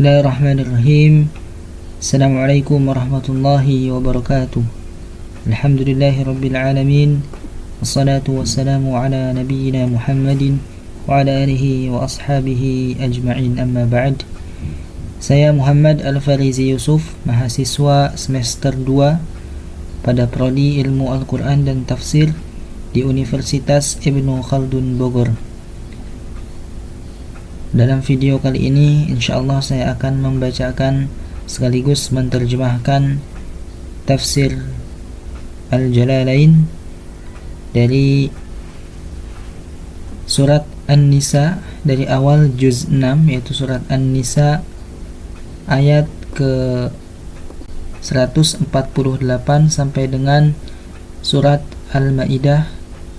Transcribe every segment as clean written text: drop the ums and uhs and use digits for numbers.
Bismillahirrahmanirrahim. Assalamualaikum warahmatullahi wabarakatuh. Alhamdulillahirabbil alamin. Wassalatu wassalamu ala nabiyyina Muhammadin wa ala alihi wa ashabihi ajma'in, amma ba'd. Saya Muhammad Al-Farizi Yusuf, mahasiswa semester 2 pada prodi Ilmu Al-Quran dan Tafsir di Universitas Ibnu Khaldun Bogor. Dalam video kali ini insyaallah saya akan membacakan sekaligus menerjemahkan tafsir Al-Jalalain dari surat An-Nisa, dari awal juz 6 yaitu surat An-Nisa ayat ke 148 sampai dengan surat Al-Maidah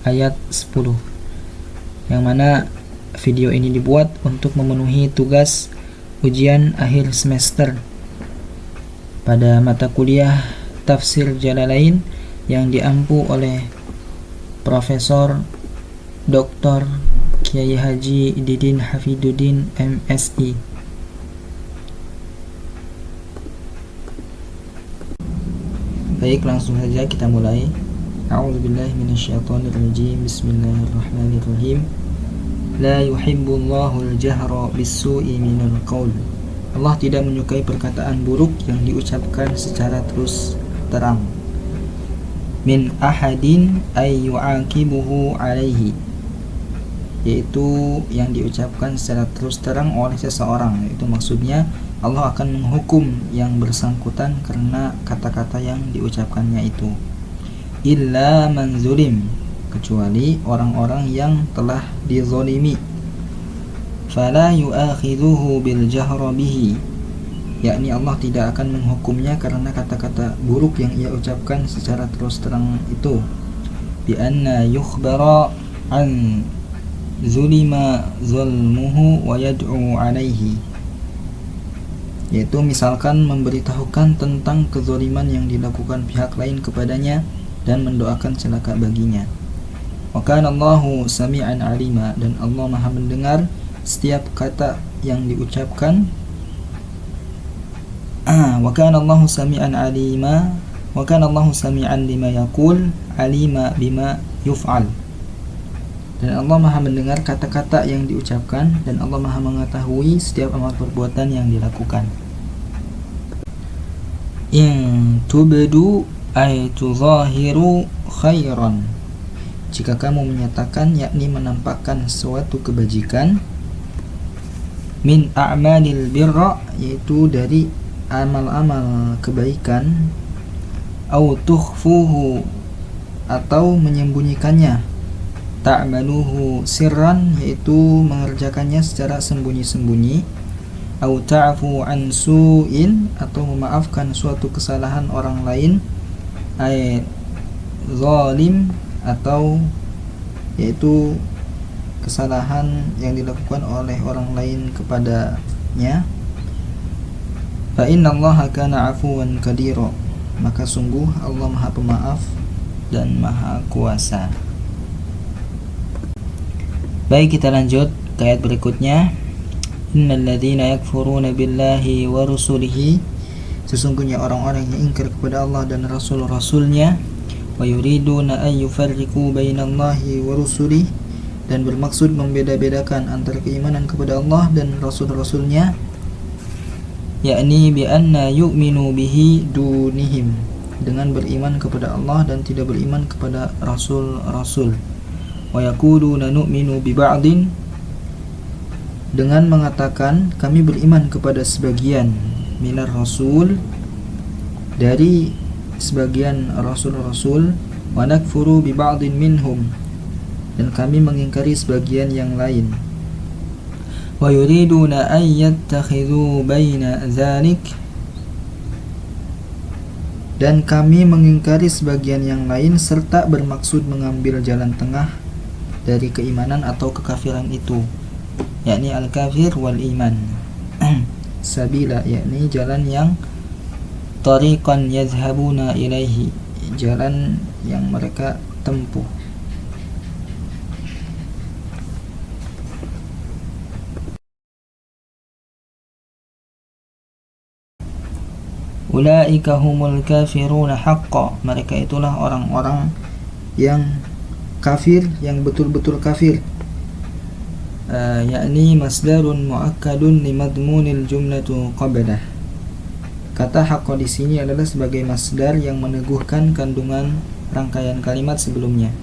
ayat 10, yang mana video ini dibuat untuk memenuhi tugas ujian akhir semester pada mata kuliah Tafsir Jalalain yang diampu oleh Profesor Dr. Kiai Haji Didin Hafiduddin MSI. Baik, langsung saja kita mulai. A'udzubillahi minasyaitonirrajim. Bismillahirrahmanirrahim. La yuhibbullahu al-jahra bis-su'i minal qaul. Allah tidak menyukai perkataan buruk yang diucapkan secara terus terang. Min ahadin ay yu'aqibuhu alaihi, yaitu yang diucapkan secara terus terang oleh seseorang. Itu maksudnya Allah akan menghukum yang bersangkutan karena kata-kata yang diucapkannya itu. Illa man zulim, kecuali orang-orang yang telah dizalimi. Fala yu'akhidhuhu bil jahra bihi, yakni Allah tidak akan menghukumnya karena kata-kata buruk yang ia ucapkan secara terus terang itu. Bi anna yukhbara an zulima zulmuhu wa yad'u alaihi, yaitu misalkan memberitahukan tentang kezaliman yang dilakukan pihak lain kepadanya dan mendoakan celaka baginya. Wa kana Allahu sami'an alima, dan Allah Maha mendengar setiap kata yang diucapkan. Wa kana Allahu sami'an alima, wa kana Allahu sami'an lima yaqul, alima bima yuf'al. Dan Allah Maha mendengar kata-kata yang diucapkan, dan Allah Maha mengetahui setiap amal perbuatan yang dilakukan. In tubdu ay tuzahiru khairan, jika kamu menyatakan, yakni menampakkan suatu kebajikan, min a'malil birra, yaitu dari amal-amal kebaikan, au tukhfuhu, atau menyembunyikannya, ta'maluhu sirran, yaitu mengerjakannya secara sembunyi-sembunyi, au ta'fu an su'in, atau memaafkan suatu kesalahan orang lain, ay zalim, atau yaitu kesalahan yang dilakukan oleh orang lain kepadanya. Fa innallaha kana 'afuwan qadira, maka sungguh Allah Maha Pemaaf dan Maha Kuasa. Baik, kita lanjut ke ayat berikutnya. Innal ladzina yakfuruna billahi wa rusulihi, sesungguhnya orang-orang yang ingkar kepada Allah dan rasul-rasulnya, wa yuriduna an yufarriqu bainallahi wa rusulih, dan bermaksud membeda-bedakan antara keimanan kepada Allah dan rasul-rasulnya, yakni bi anna yu'minu bihi dunihim, dengan beriman kepada Allah dan tidak beriman kepada rasul-rasul. Wa yaquluna nu'minu bi ba'din, dengan mengatakan kami beriman kepada sebagian, minar rasul, dari sebagian rasul-rasul, wa nakfuru bi ba'din minhum, dan kami mengingkari sebagian yang lain. Wa yuriduna an yattakhidhu baina dzalik, dan kami mengingkari sebagian yang lain serta bermaksud mengambil jalan tengah dari keimanan atau kekafiran itu, yakni al-kafir wal iman. Sabila, yakni jalan yang tariqan yadhhabuna ilaihi, jalan yang mereka tempuh. ulaika humul kafiruna haqqan, mereka itulah orang-orang yang kafir, yang betul-betul kafir. Yakni masdarun muakkadun li madmunil jumlatu qablah. Kata haqqa di sini adalah sebagai masdar yang meneguhkan kandungan rangkaian kalimat sebelumnya.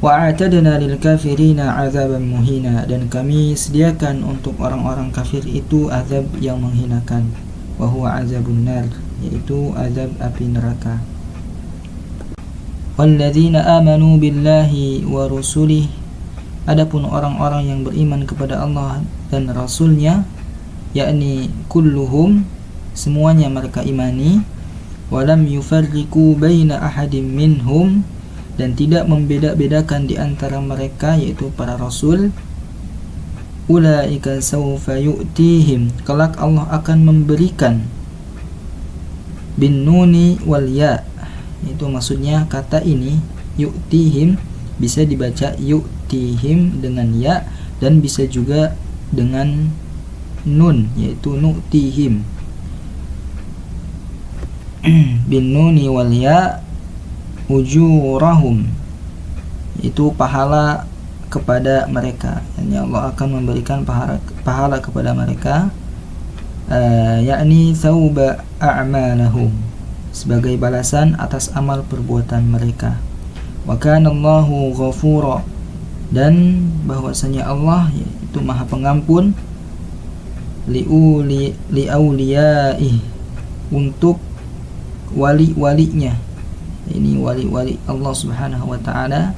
Wa a'tadna lil kafirina 'adzaban muhina, dan kami sediakan untuk orang-orang kafir itu azab yang menghinakan. Wa huwa 'adzabun nar, yaitu azab api neraka. Walladzina amanu billahi wa rusulihi, adapun orang-orang yang beriman kepada Allah dan Rasulnya, yakni kulluhum, semuanya mereka imani, walam yufarriqu baina ahadin minhum, dan tidak membeda-bedakan di antara mereka, yaitu para rasul, ulaika sawfa yu'tihim, kelak Allah akan memberikan, bin nuni wal ya, itu maksudnya kata ini yu'tihim bisa dibaca yu'tihim dengan ya, dan bisa juga dengan nun, yaitu nu'tihim, bin nuni wal ya, ujurahum, itu pahala kepada mereka. Yani Allah akan memberikan pahala kepada mereka, yakni thawba a'malahum, sebagai balasan atas amal perbuatan mereka. Wa kana Allahu ghafura, dan bahwasanya Allah itu Maha Pengampun, li'auliyaihi, untuk wali-walinya, ini wali-wali Allah Subhanahu wa ta'ala,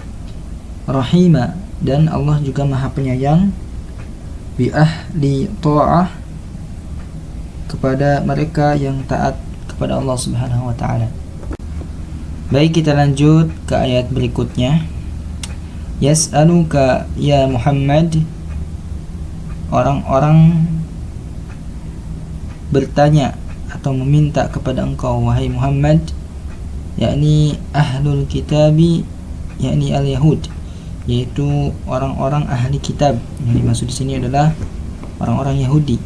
rahima, dan Allah juga Maha Penyayang, bi ahli ta'ah, kepada mereka yang taat kepada Allah Subhanahu wa ta'ala. Baik, kita lanjut ke ayat berikutnya. Yas'aluka ya Muhammad, orang-orang bertanya atau meminta kepada engkau wahai Muhammad, yakni ahlul kitabi, yakni al-yahud, yaitu orang-orang ahli kitab. Yang dimaksud di sini adalah orang-orang Yahudi.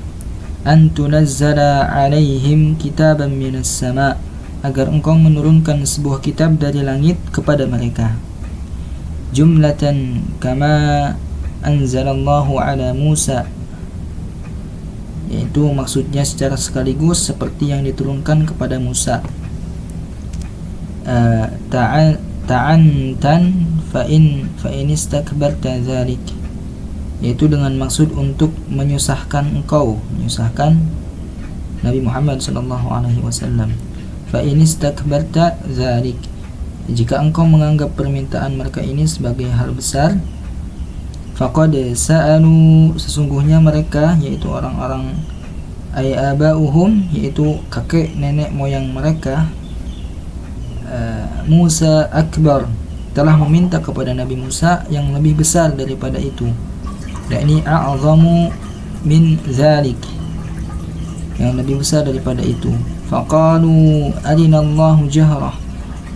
An tunazzala alaihim kitaban minas sama, agar engkau menurunkan sebuah kitab dari langit kepada mereka. Jumlatan kama anzalallahu ala Musa, yaitu maksudnya secara sekaligus seperti yang diturunkan kepada Musa. Ta'antan fa in istakbarta dzalik, yaitu dengan maksud untuk menyusahkan engkau, menyusahkan Nabi Muhammad sallallahu alaihi wasallam. Fa in istakbarta dzalik, jika engkau menganggap permintaan mereka ini sebagai hal besar, faqad sa'alu, sesungguhnya mereka, yaitu orang-orang ayabauhum, yaitu kakek nenek moyang mereka, Musa akbar, telah meminta kepada Nabi Musa yang lebih besar daripada itu, yakni a'zamu min zalik, yang lebih besar daripada itu. Faqalu arinallahu jahrah,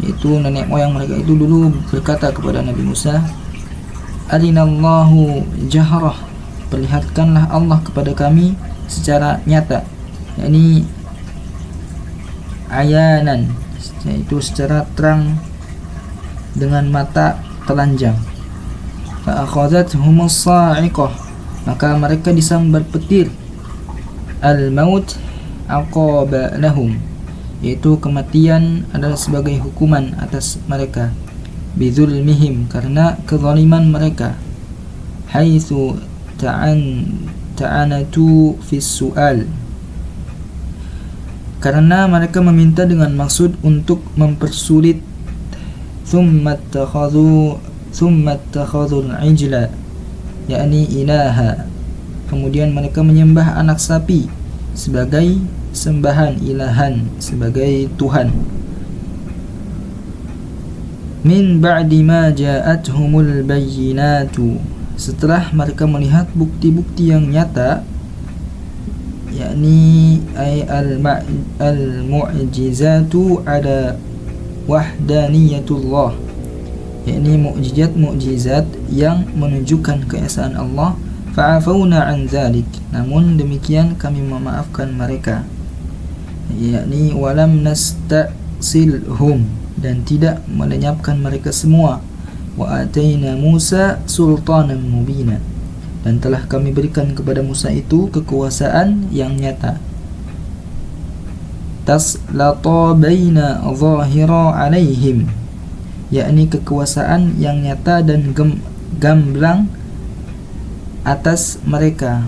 yaitu nenek moyang mereka itu dulu berkata kepada Nabi Musa, arinallahu jahrah, perlihatkanlah Allah kepada kami secara nyata, yakni ayanan, yaitu secara terang dengan mata telanjang. Fa akhadhathumus sa'iqah, maka mereka disambar petir. Al-maut aqaba lahum, yaitu kematian adalah sebagai hukuman atas mereka. Bidzulmihim, karena kezaliman mereka. Haitsu ta'anatu fis su'al, karena mereka meminta dengan maksud untuk mempersulit. Thumma takhadhu al-ijla, yakni ilaha, kemudian mereka menyembah anak sapi sebagai sembahan, ilahan, sebagai Tuhan. Min ba'di ma ja'athumul bayyinatu, setelah mereka melihat bukti-bukti yang nyata, yakni al-mu'jizatu ala wahdaniyatullah, yakni mukjizat yang menunjukkan keesaan Allah. Fa'afawna an dzalik, namun demikian kami memaafkan mereka. yakni walam nastasilhum, dan tidak melenyapkan mereka semua. Wa ataina Musa sultanan mubina, dan telah kami berikan kepada Musa itu kekuasaan yang nyata. Taslata baina zahira alaihim, yakni kekuasaan yang nyata dan gamblang atas mereka.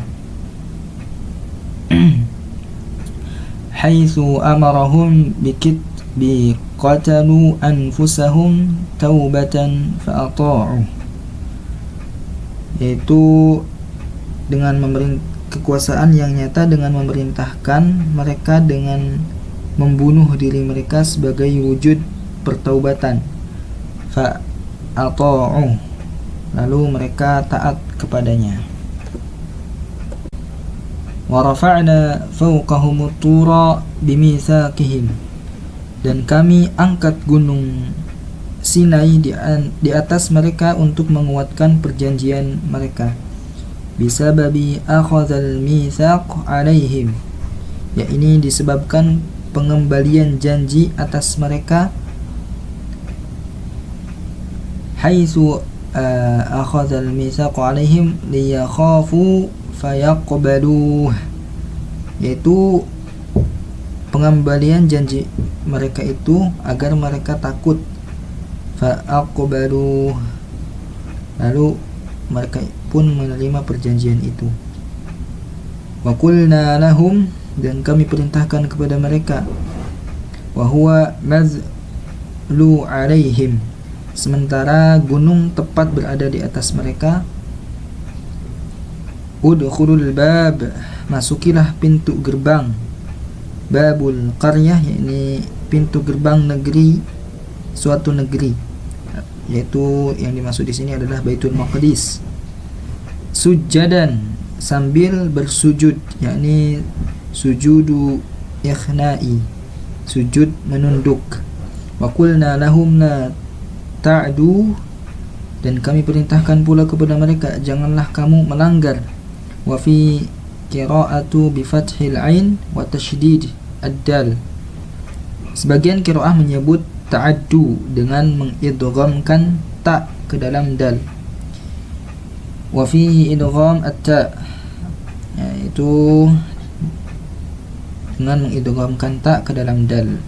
Haitsu amarahum biqatalu anfusahum taubatan fa'ata'u, yaitu dengan kekuasaan yang nyata dengan memerintahkan mereka dengan membunuh diri mereka sebagai wujud pertaubatan. Fa'ata'u, lalu mereka taat kepadanya. Wa rafa'na fawqahum at-tura bimitsaqihim, dan kami angkat gunung Sinai di atas mereka untuk menguatkan perjanjian mereka. Bisababi akhadzal mitsaq alaihim, ya ini disebabkan pengembalian janji atas mereka. Haitsu akhadzal mitsaq alaihim liyakhafu fayaqbaluh, yaitu pengembalian janji mereka itu agar mereka takut. Fa'aqbaluh, lalu mereka pun menerima perjanjian itu. Wa qulna lahum, dan kami perintahkan kepada mereka. Wa huwa mazlu alaihim, sementara gunung tepat berada di atas mereka. Udkhulul bab, masukilah pintu gerbang. Babul qaryah, yakni pintu gerbang negeri, suatu negeri, yaitu yang dimaksud di sini adalah Baitul Maqdis. Sujadan, sambil bersujud, yakni sujudu ikhnai, sujud menunduk. Wa qulna lahum la ta'du, dan kami perintahkan pula kepada mereka, janganlah kamu melanggar. Wa fi qira'atu bi fathil ain wa tasydid ad-dal, sebagian qiraah menyebut ta'addu dengan mengidghamkan ta ke dalam dal. Wa fihi idgham at-ta, yaitu dengan mengidghamkan ta ke dalam dal.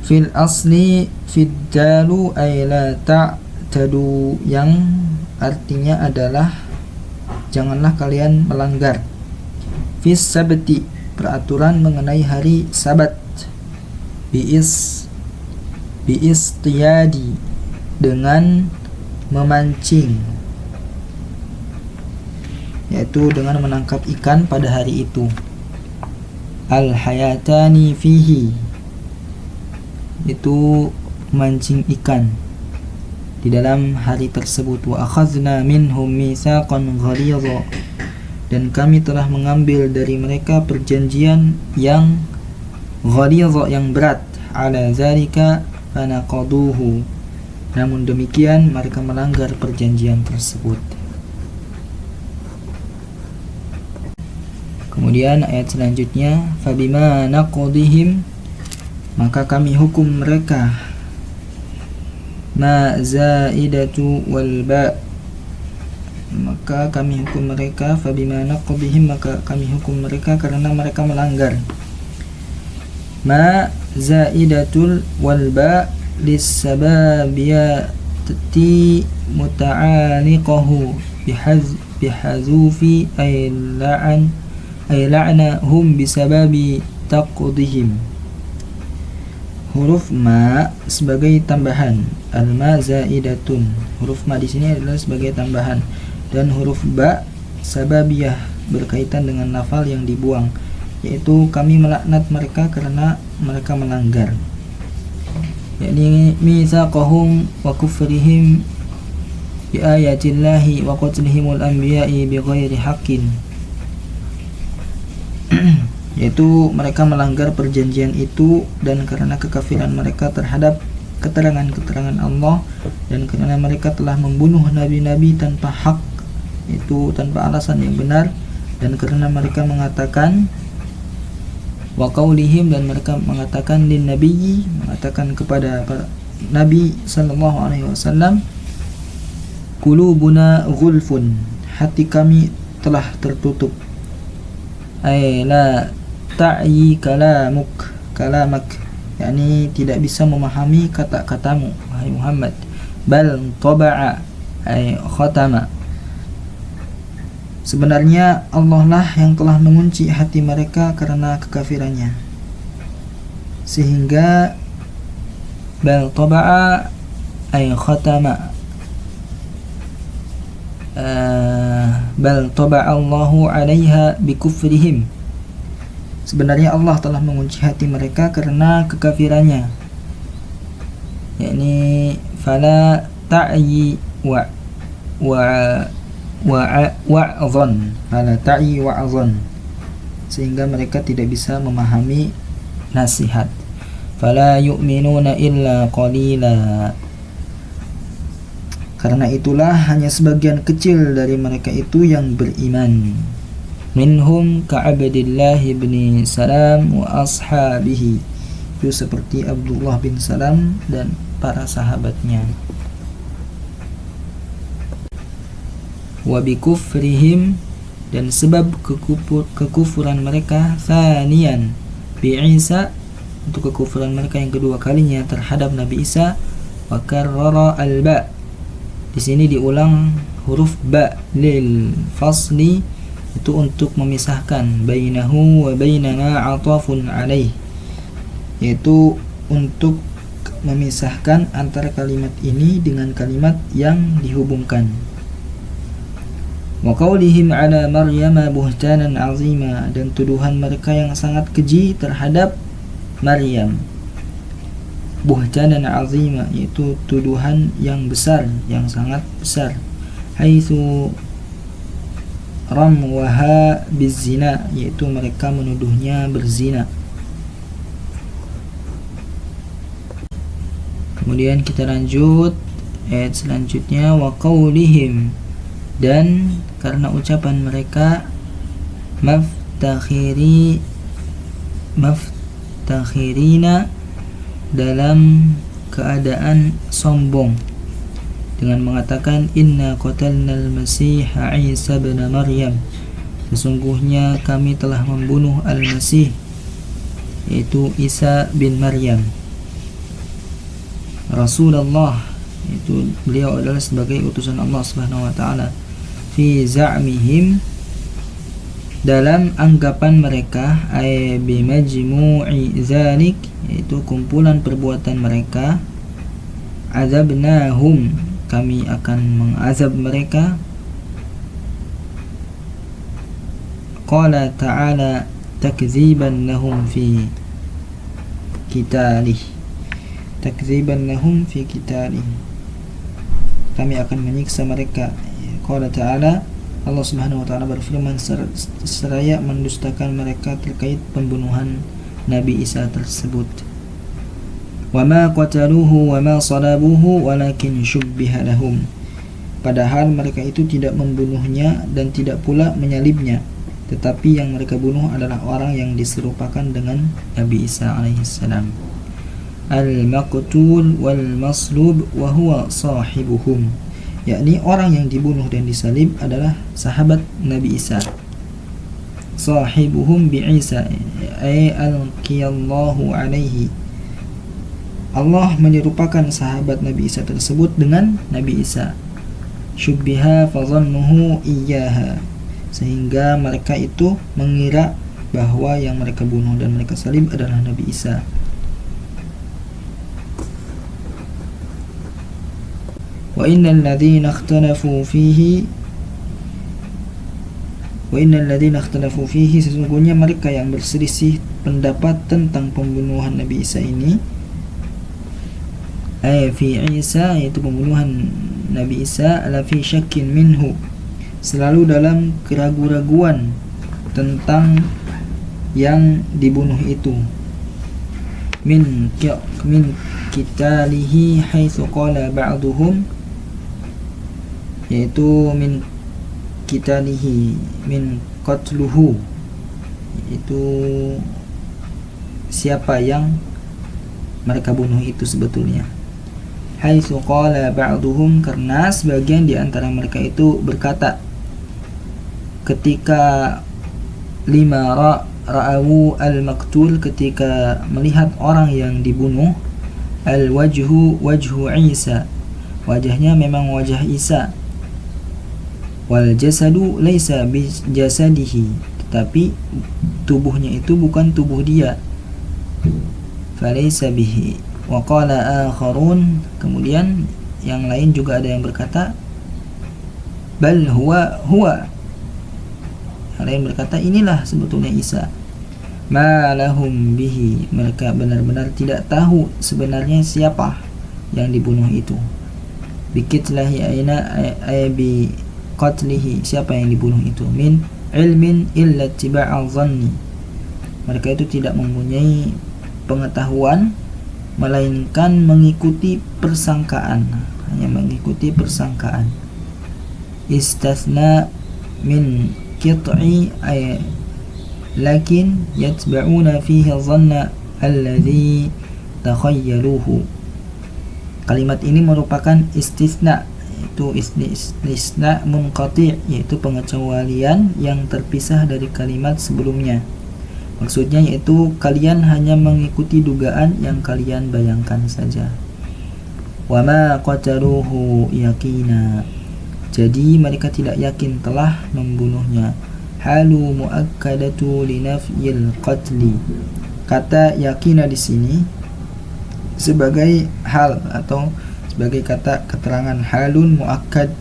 Fil asli fid dalu ay la ta'tadu, yang artinya adalah janganlah kalian melanggar. Fis sabti, peraturan mengenai hari Sabat. Biistiyadi, dengan memancing, yaitu dengan menangkap ikan pada hari itu. Al hayatani fihi, itu memancing ikan di dalam hari tersebut. Wa akhadna minhum mitsaqan ghalidha, dan kami telah mengambil dari mereka perjanjian yang ghalidha, yang berat. Ala zalika fanaqaduhu, namun demikian mereka melanggar perjanjian tersebut. Kemudian ayat selanjutnya, fabima naqdihim, maka kami hukum mereka. Ma zaidatu wal ba, maka kami hukum mereka. Fabima naqdihim, maka kami hukum mereka karena mereka melanggar. Ma zaidatul wal ba lisababiyati muta'aniqahu bihazufi ay la'nahum bisababi taqdihim. Huruf ma sebagai tambahan, al-ma zaidatun, huruf ma di sini adalah sebagai tambahan, dan huruf ba sababiyah berkaitan dengan lafal yang dibuang, yaitu kami melaknat mereka karena mereka melanggar, yakni mitsaqahum wa kufrihim bi ayatillahi wa qatlihimul anbiya'i bighairi haqqin, yaitu mereka melanggar perjanjian itu dan karena kekafiran mereka terhadap keterangan-keterangan Allah, dan karena mereka telah membunuh nabi-nabi tanpa hak, itu tanpa alasan yang benar, dan karena mereka mengatakan wa qaulihim, dan mereka mengatakan lin nabiyyi, mengatakan kepada para Nabi sallallahu alaihi wasallam, qulubuna ghulfun, hati kami telah tertutup, ay la ta'yi kalamak, yakni tidak bisa memahami kata-katamu wahai Muhammad, bal taba'a ay khatama, sebenarnya Allah lah yang telah mengunci hati mereka karena kekafirannya, sehingga bal taba'a ay khatama, bal taba'a Allahu 'alaiha bikufrihim, sebenarnya Allah telah mengunci hati mereka karena kekafirannya, yakni fala ta'yi wa'adhan, fala ta'yi wa'adhan, sehingga mereka tidak bisa memahami nasihat. Fala yu'minuna illa qalila, karena itulah hanya sebagian kecil dari mereka itu yang beriman. Minhum ka'abdillah bin Salam wa ashabihi, itu seperti Abdullah bin Salam dan para sahabatnya. Wa bikufrihim, dan sebab kekufuran mereka, thaniyan bi Isa, untuk kekufuran mereka yang kedua kalinya terhadap Nabi Isa, wa karrara al-ba, di sini diulang huruf ba lil fasli, itu untuk memisahkan, bainahu wa bainama atafun alaih, yaitu untuk memisahkan antara kalimat ini dengan kalimat yang dihubungkan. Wa qaulihim ala Maryama buhtanan azima, dan tuduhan mereka yang sangat keji terhadap Maryam, buhtanan azima, yaitu tuduhan yang besar, yang sangat besar. Haitsu ramwaha bizina, yaitu mereka menuduhnya berzina. Kemudian kita lanjut ayat selanjutnya, wa qaulihim, dan karena ucapan mereka, maftakhirina, dalam keadaan sombong, dengan mengatakan inna qatalnal masiha Isa bin Maryam, sesungguhnya kami telah membunuh al-Masih, yaitu Isa bin Maryam, Rasulullah, itu beliau adalah sebagai utusan Allah Subhanahu wa taala. Fi za'mihim, dalam anggapan mereka, ay bi majmu'i zalik, yaitu kumpulan perbuatan mereka, azabnahum, kami akan mengazab mereka. Qala ta'ala takdziban lahum fi qitalih, takdziban lahum fi qitalih, kami akan menyiksa mereka. Qala ta'ala, Allah Subhanahu wa taala berfirman seraya mendustakan mereka terkait pembunuhan Nabi Isa tersebut. Wa ma qataluhu wa ma salabuhu walakin syubbiha lahum, padahal mereka itu tidak membunuhnya dan tidak pula menyalibnya, tetapi yang mereka bunuh adalah orang yang diserupakan dengan Nabi Isa alaihissalam. Al-maqtul wal maslub wa huwa sahibuhum, yakni orang yang dibunuh dan disalib adalah sahabat Nabi Isa. Sahibuhum bi Isa ay alqiyallahu alaihi, Allah menyerupakan sahabat Nabi Isa tersebut dengan Nabi Isa. Syubbiha fadhannuhu iyyaha, sehingga mereka itu mengira bahwa yang mereka bunuh dan mereka salib adalah Nabi Isa. Wa innal ladzina ikhtalafu fihi, sesungguhnya mereka yang berselisih pendapat tentang pembunuhan Nabi Isa ini, fi Isa, yaitu pembunuhan Nabi Isa, ala fi syakkin minhu, selalu dalam keraguan-raguan tentang yang dibunuh itu. Min qitalihi haitsu qala ba'duhum, yaitu min qitalihi, min qatluhu, itu siapa yang mereka bunuh itu sebetulnya. Haitsu qala ba'duhum, karena sebagian di antara mereka itu berkata ketika ra'awu al-maqtul, ketika melihat orang yang dibunuh, al-wajhu wajhu Isa, wajahnya memang wajah Isa, wal jasadu laisa bi jasadihi, tetapi tubuhnya itu bukan tubuh dia, falaysa bihi. Wa qala akharun, kemudian yang lain juga ada yang berkata bal huwa, yang lain berkata inilah sebetulnya Isa. Ma lahum bihi, mereka benar-benar tidak tahu sebenarnya siapa yang dibunuh itu. Bikitlahi aina ay bi qatlihi, siapa yang dibunuh itu. Min ilmin illa tiba'al zanni, mereka itu tidak mempunyai pengetahuan melainkan mengikuti persangkaan, hanya mengikuti persangkaan. Istathna min qit'i ay lakin yatba'una fihi dhanna alladhi takhayyaluhu. Kalimat ini merupakan istisna, yaitu istisna munqati', yaitu pengecualian yang terpisah dari kalimat sebelumnya. Maksudnya yaitu kalian hanya mengikuti dugaan yang kalian bayangkan saja. Wa ma qataluhu yaqina, jadi mereka tidak yakin telah membunuhnya. Halu muakkadatu li nafyil qatli, kata yaqina di sini sebagai hal atau sebagai kata keterangan halun muakkad,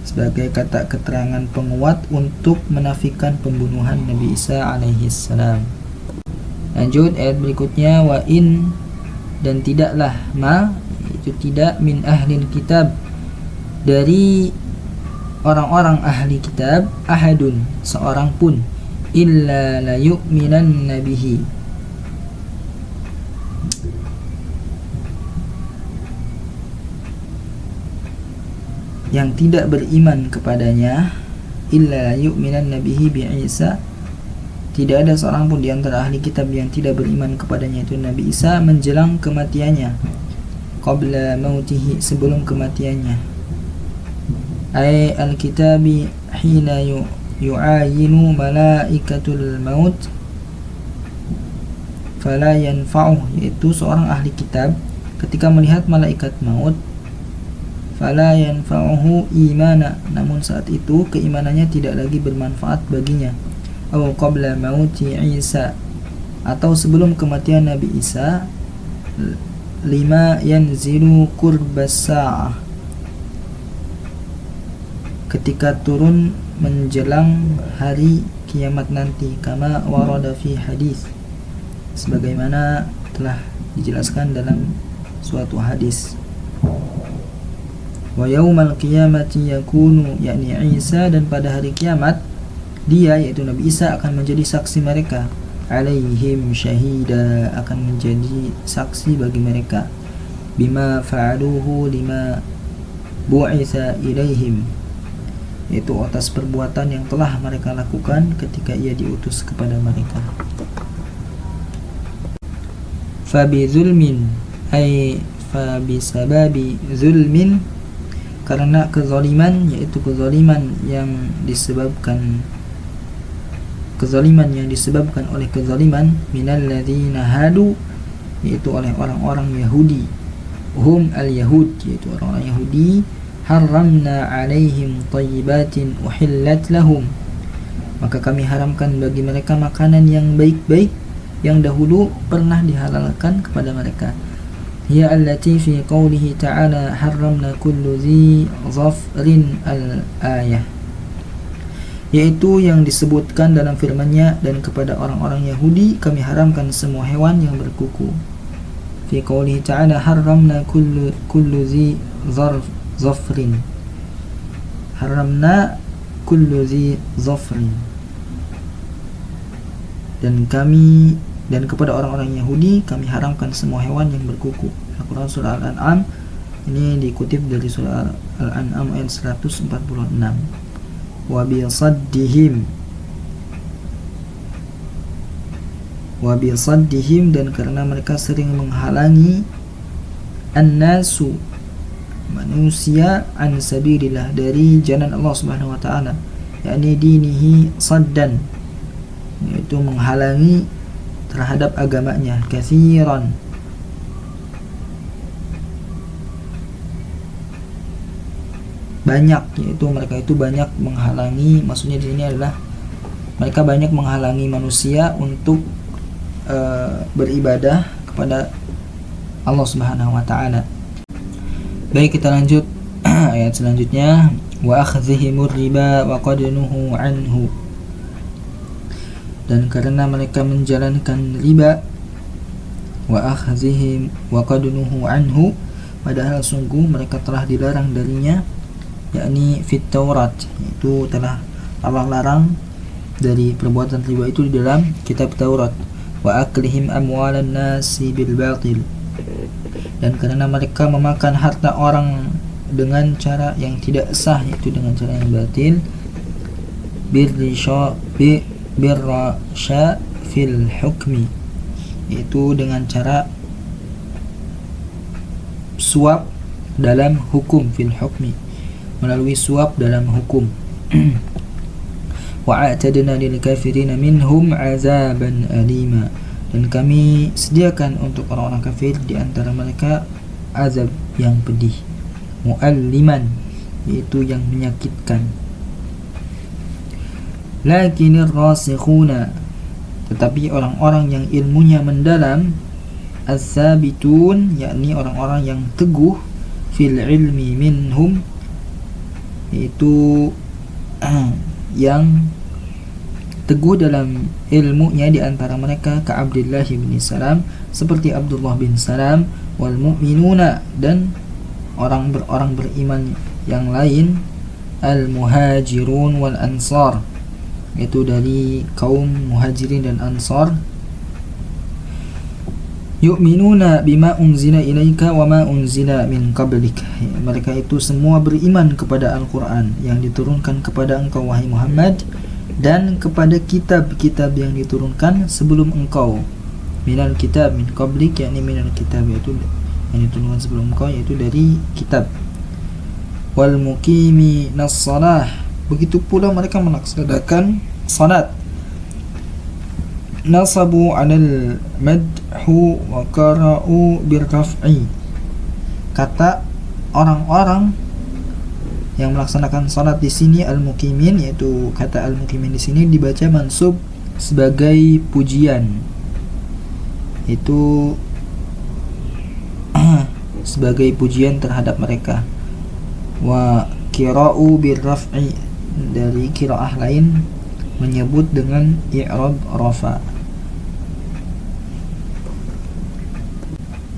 sebagai kata keterangan penguat untuk menafikan pembunuhan Nabi Isa alaihi salam. Lanjut ayat berikutnya, wa in, dan tidaklah, ma itu tidak, min ahlil kitab, dari orang-orang ahli kitab, ahadun, seorang pun, illa la yu'minan nabihi, yang tidak beriman kepadanya, illa yu'minan nabihi bi Isa, tidak ada seorang pun di antara ahli kitab yang tidak beriman kepadanya itu Nabi Isa menjelang kematiannya, qabla mautihi, sebelum kematiannya, ay al-kitabi hina yu'ayinu malaikatul maut fala yanfa'u, yaitu seorang ahli kitab ketika melihat malaikat maut, fala yanfa'uhu imana, namun saat itu keimanannya tidak lagi bermanfaat baginya. Aw qabla mauti Isa, atau sebelum kematian Nabi Isa, lima yanzilu qurbas sa'ah, ketika turun menjelang hari kiamat nanti, kama warada fi hadis, sebagaimana telah dijelaskan dalam suatu hadis. Wa yaumal qiyamati yakunu, yakni Isa, dan pada hari kiamat dia, yaitu Nabi Isa, akan menjadi saksi mereka, alaihim syahida, akan menjadi saksi bagi mereka, bima fa'aluhu lima bu'itha ilaihim, yaitu atas perbuatan yang telah mereka lakukan ketika ia diutus kepada mereka. Fabi zulmin, ay fabi sababi zulmin, karena kezaliman, yaitu kezaliman yang disebabkan oleh kezaliman, minal ladzina hadu, yaitu oleh orang-orang Yahudi, hum al-yahud, yaitu orang-orang Yahudi, haramna alaihim thayyibatin uhillat lahum, maka kami haramkan bagi mereka makanan yang baik-baik yang dahulu pernah dihalalkan kepada mereka. Hiya allati fi qawlihi ta'ala haramna kullu dhi dhafrin al-ayah, yaitu yang disebutkan dalam firman-Nya, dan kepada orang-orang Yahudi kami haramkan semua hewan yang berkuku. Fi qawlihi ta'ala haramna kullu dhi dhafrin, haramna kullu dhi dhafrin, dan kepada orang-orang Yahudi kami haramkan semua hewan yang berkuku. Al-Quran surah Al-An'am, ini dikutip dari surah Al-An'am ayat 146. Wa bi saddihim, wa bisaddihim, dan karena mereka sering menghalangi annasu, manusia, an sabilillah, dari jalan Allah Subhanahu wa taala, yakni dinihi saddan, yaitu menghalangi terhadap agamanya, katsiran, banyak, yaitu mereka itu banyak menghalangi, maksudnya di sini adalah mereka banyak menghalangi manusia untuk beribadah kepada Allah Subhanahu wa taala. Baik, kita lanjut ayat selanjutnya, wa akhdhihimur riba wa qad nuhu anhu, dan karena mereka menjalankan riba, wa akhdhihim wa qad nuhu anhu, padahal sungguh mereka telah dilarang darinya, yakni fit Taurat, itu telah Allah larang dari perbuatan riba itu di dalam kitab Taurat. Wa aklihim amwalan nasi bil batil, dan karena mereka memakan harta orang dengan cara yang tidak sah, yaitu dengan cara yang batil. Birrasha fil hukmi, yaitu dengan cara suap dalam hukum, fil hukmi, melalui suap dalam hukum. Wa'atadna lil kafirina minhum azaban alima, dan kami sediakan untuk orang-orang kafir di antara mereka azab yang pedih, mu'alliman, yaitu yang menyakitkan. Lakinir rasikhuna, tetapi orang-orang yang ilmunya mendalam, as-sabitun, yakni orang-orang yang teguh, fil ilmi minhum, yaitu yang teguh dalam ilmunya di antara mereka, ka Abdullah bin Salam, seperti Abdullah bin Salam, wal mu'minuna, dan orang beriman yang lain, al muhajirun wal ansar, yaitu dari kaum muhajirin dan ansar. Yu'minuna bima unzila ilaika wa ma unzila min qablik, mereka itu semua beriman kepada Al-Quran yang diturunkan kepada engkau wahai Muhammad, dan kepada kitab-kitab yang diturunkan sebelum engkau. Minal kitab, min qablik, yakni minal kitab, yaitu yang diturunkan sebelum engkau, yaitu dari kitab. Wal muqimi nas-salah, begitu pula mereka melaksanakan salat. Nasabu 'alal madhu wa qara'u birraf'i, kata orang-orang yang melaksanakan salat di sini al-muqimin, yaitu kata al-muqimin di sini dibaca mansub sebagai pujian, itu sebagai pujian terhadap mereka. Wa qira'u birraf'i, dari qiraah lain menyebut dengan i'rab rafa.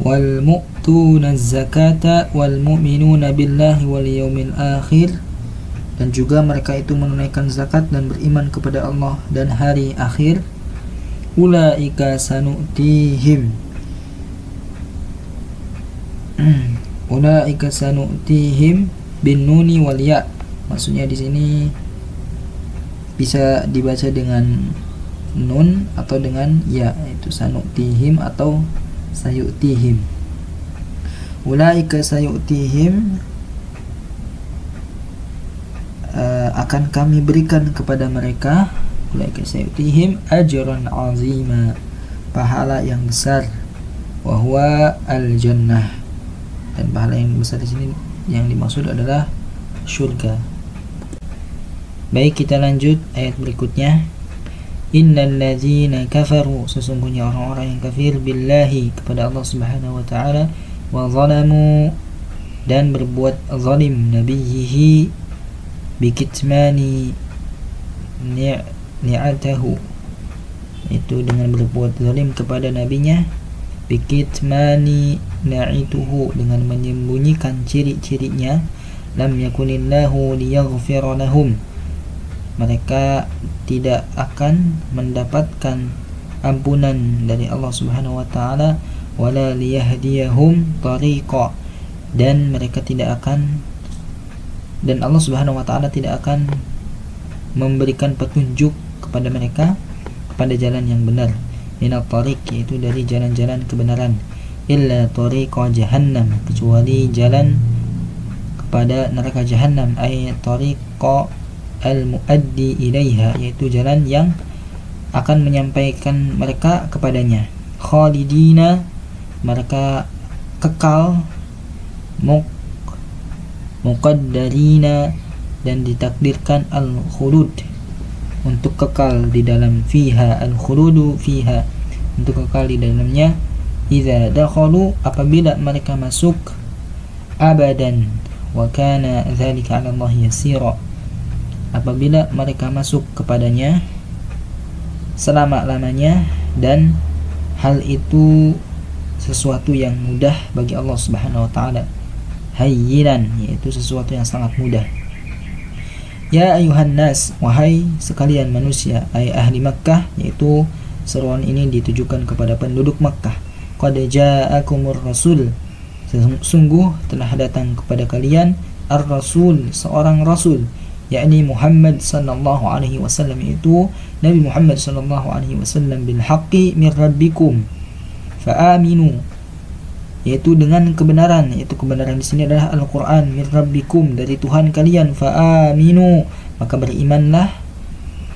Wal mu'tuna zakata wal mu'minuna billahi wal yawmil akhir, dan juga mereka itu menunaikan zakat dan beriman kepada Allah dan hari akhir. Ulaika sanu'tihim ulaika sanu'tihim bin nuni wal ya, maksudnya di sini bisa dibaca dengan nun atau dengan ya, itu sanu'tihim atau sayu'tihim. Ulaika sayu'tihim, akan kami berikan kepada mereka, ulaika sayu'tihim ajran azima, pahala yang besar, wa huwa al-jannah, dan pahala yang besar di sini yang dimaksud adalah surga. Baik, kita lanjut ayat berikutnya. Innal ladzina kafaru, sesungguhnya orang-orang yang kafir, billahi, kepada Allah Subhanahu wa taala, wa zalamu, dan berbuat zalim, nabiyhi bikitmani ni'atahu, itu dengan berbuat zalim kepada nabinya, bikitmani na'ituhu, dengan menyembunyikan ciri-cirinya, lam yakunillahu liyaghfira lahum, mereka tidak akan mendapatkan ampunan dari Allah Subhanahu wa taala, wala liyahdiyahum tariqa, dan mereka tidak akan, dan Allah Subhanahu wa taala tidak akan memberikan petunjuk kepada mereka kepada jalan yang benar. minat tariq, yaitu dari jalan-jalan kebenaran, illa tariqa jahannam, kecuali jalan kepada neraka jahannam, ay tariqa al-muaddi ilaiha, yaitu jalan yang akan menyampaikan mereka kepadanya. Khalidina, mereka kekal, muqaddarina, dan ditakdirkan al-khulud, untuk kekal di dalam, fiha, al-khuludu fiha, untuk kekal di dalamnya. Idza dakhalu, apabila mereka masuk, abadan, wa kana dzalika 'ala Allah yasira, apabila mereka masuk kepadanya selama-lamanya, dan hal itu sesuatu yang mudah bagi Allah Subhanahu wa taala. Hayyinan, yaitu sesuatu yang sangat mudah. Ya ayuhan nas, wahai sekalian manusia, ay ahli Makkah, yaitu seruan ini ditujukan kepada penduduk Makkah. Qad ja'akumur rasul, sungguh telah datang kepada kalian ar-rasul, seorang rasul, yakni Muhammad sallallahu alaihi wasallam, itu Nabi Muhammad sallallahu alaihi wasallam, bil haqqi min rabbikum fa aminu, yaitu dengan kebenaran, yaitu kebenaran di sini adalah Al-Qur'an, min rabbikum, dari Tuhan kalian, fa aminu, maka berimanlah,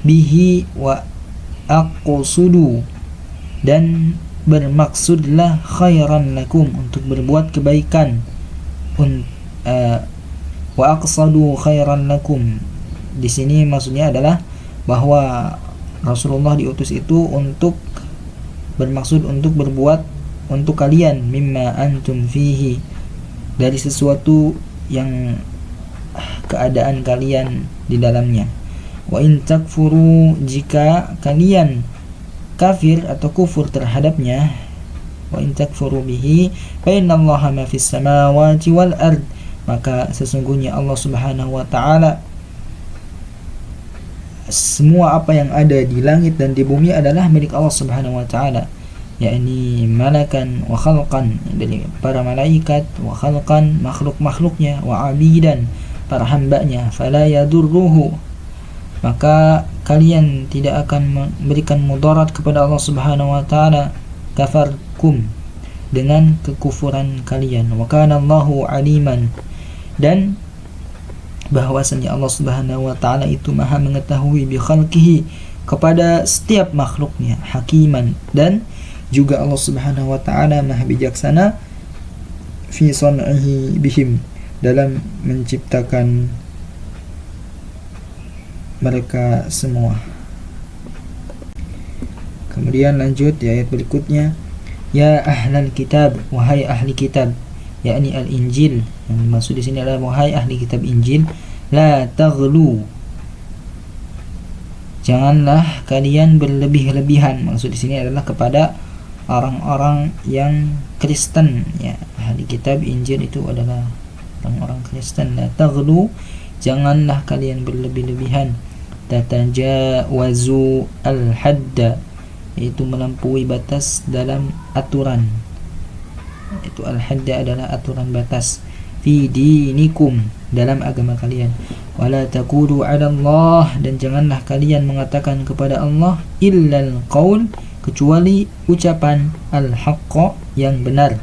bihi wa aqsudu, dan bermaksudlah, khairan lakum, untuk berbuat kebaikan, wa aqsadu khairan lakum, di sini maksudnya adalah bahwa Rasulullah diutus itu untuk bermaksud untuk berbuat untuk kalian, mimma antum fihi, dari sesuatu yang keadaan kalian di dalamnya. Wa in takfuru, jika kalian kafir atau kufur terhadapnya, wa in takfuru bihi fa innallaha ma fis samawati wal ard, maka sesungguhnya Allah Subhanahu wa taala, semua apa yang ada di langit dan di bumi adalah milik Allah Subhanahu wa taala, yakni malakan wa khalqan, dari para malaikat, wa khalqan, makhluk-makhluknya, wa abidan, para hambanya, fala yadurruhu, maka kalian tidak akan memberikan mudarat kepada Allah Subhanahu wa taala, kafarkum, dengan kekufuran kalian, wa kana Allahu aliman, dan bahwasanya Allah Subhanahu wa taala itu maha mengetahui bi khalqihi, kepada setiap makhluknya, hakiman, dan juga Allah Subhanahu wa taala maha bijaksana, fi sun'ihi bihim, dalam menciptakan mereka semua. Kemudian lanjut di ayat berikutnya, ya ahlal kitab, wahai ahli kitab, yakni al-Injil, yang dimaksud di sini adalah wahai ahli kitab Injil, la taghlu, janganlah kalian berlebih-lebihan. Maksud di sini adalah kepada orang-orang yang Kristen, ya, ahli kitab Injil itu adalah orang-orang Kristen. La taghlu, janganlah kalian berlebih-lebihan, tatajawazu al-hadda, yaitu melampaui batas dalam aturan, itu al-hadda adalah aturan batas, fi dinikum, dalam agama kalian, wala taqulu 'ala Allah, dan janganlah kalian mengatakan kepada Allah, illal qaul, kecuali ucapan, al-haqqa, yang benar,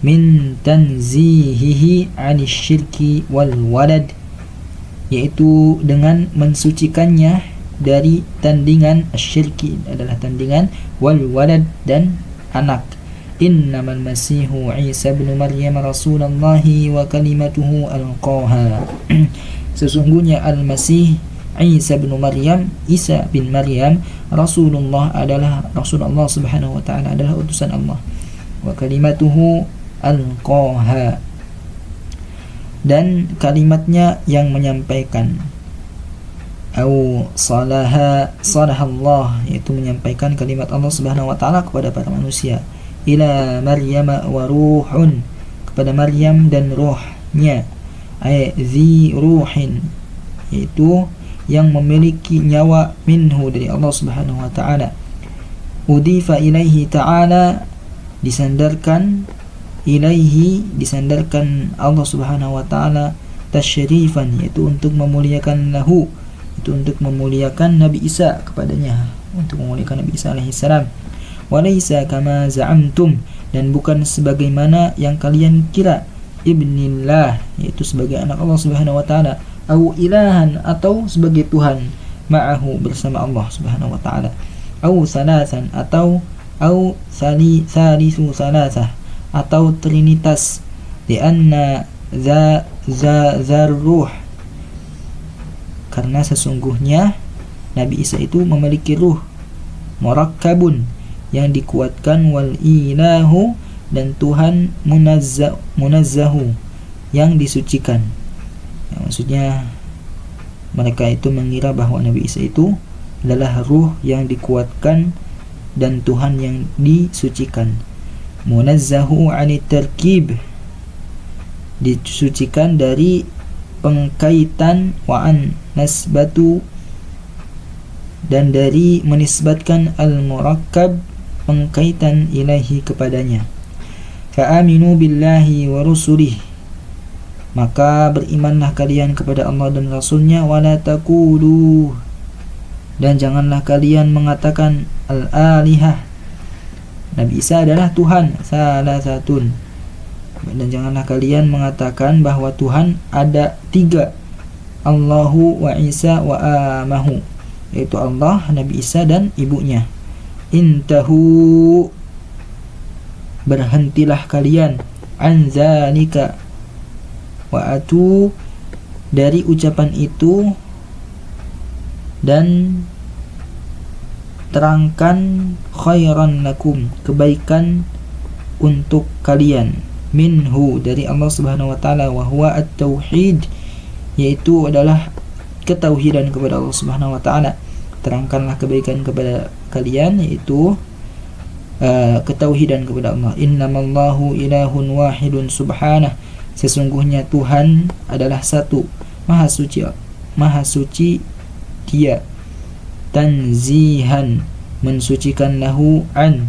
min tanzihihi 'anil syirki wal walad, yaitu dengan mensucikannya dari tandingan syirki, adalah tandingan, wal walad, dan anak. Innamal masihu Isa bin Maryam rasulullahi wa kalimatuhu alqaha, sesungguhnya al-masih Isa bin Maryam, Isa bin Maryam, Rasulullah, adalah Rasul Allah Subhanahu wa taala, adalah utusan Allah, wa kalimatuhu alqaha, dan kalimatnya yang menyampaikan, au salahallah, yaitu menyampaikan kalimat Allah Subhanahu wa taala kepada para manusia, ila Maryam wa ruhun, kepada Maryam dan ruhnya, ay zi ruhin, yaitu yang memiliki nyawa, minhu, dari Allah Subhanahu wa taala, udifa ilaihi ta'ala, disandarkan, ilaihi, disandarkan Allah Subhanahu wa taala, tasyrifan, yaitu untuk memuliakan, lahu, itu untuk memuliakan Nabi Isa, kepadanya, untuk memuliakan Nabi Isa alaihi salam, walaysa kama za'amtum, dan bukan sebagaimana yang kalian kira, ibnillah, yaitu sebagai anak Allah Subhanahu wa taala, au ilahan, atau sebagai Tuhan, ma'ahu, bersama Allah Subhanahu wa taala, au salasan, atau salisu salasah, atau trinitas, lianna ruh, karena sesungguhnya Nabi Isa itu memiliki ruh, murakkabun, yang dikuatkan, wal ilahu, dan Tuhan munazzahu, yang disucikan. Ya, maksudnya mereka itu mengira bahwa Nabi Isa itu adalah ruh yang dikuatkan dan Tuhan yang disucikan. Munazzahu 'anit tarkib, disucikan dari pengkaitan, wa an nasbatu, dan dari menisbatkan al-murakkab, pengkaitan, ilahi, kepadanya. Fa'aminu billahi wa rusulih, maka berimanlah kalian kepada Allah dan Rasulnya, wala taqulu, dan janganlah kalian mengatakan al-alihah, Nabi Isa adalah Tuhan, salah satun, dan janganlah kalian mengatakan bahwa Tuhan ada 3, Allahu wa Isa wa amahu, yaitu Allah, Nabi Isa, dan ibunya. Intahu, berhentilah kalian, an zalika, wa atu, dari ucapan itu, dan terangkan, khairan lakum, kebaikan untuk kalian, minhu, dari Allah Subhanahu wa taala, wa huwa at-tauhid, yaitu adalah ketauhidan kepada Allah Subhanahu wa taala. Terangkanlah kebaikan kepada kalian, yaitu ketauhidan kepada Allah. Innamallahu ilahun wahidun subhanah, sesungguhnya Tuhan adalah satu, maha suci Dia. Tanzihan, mensucikan, lahu an,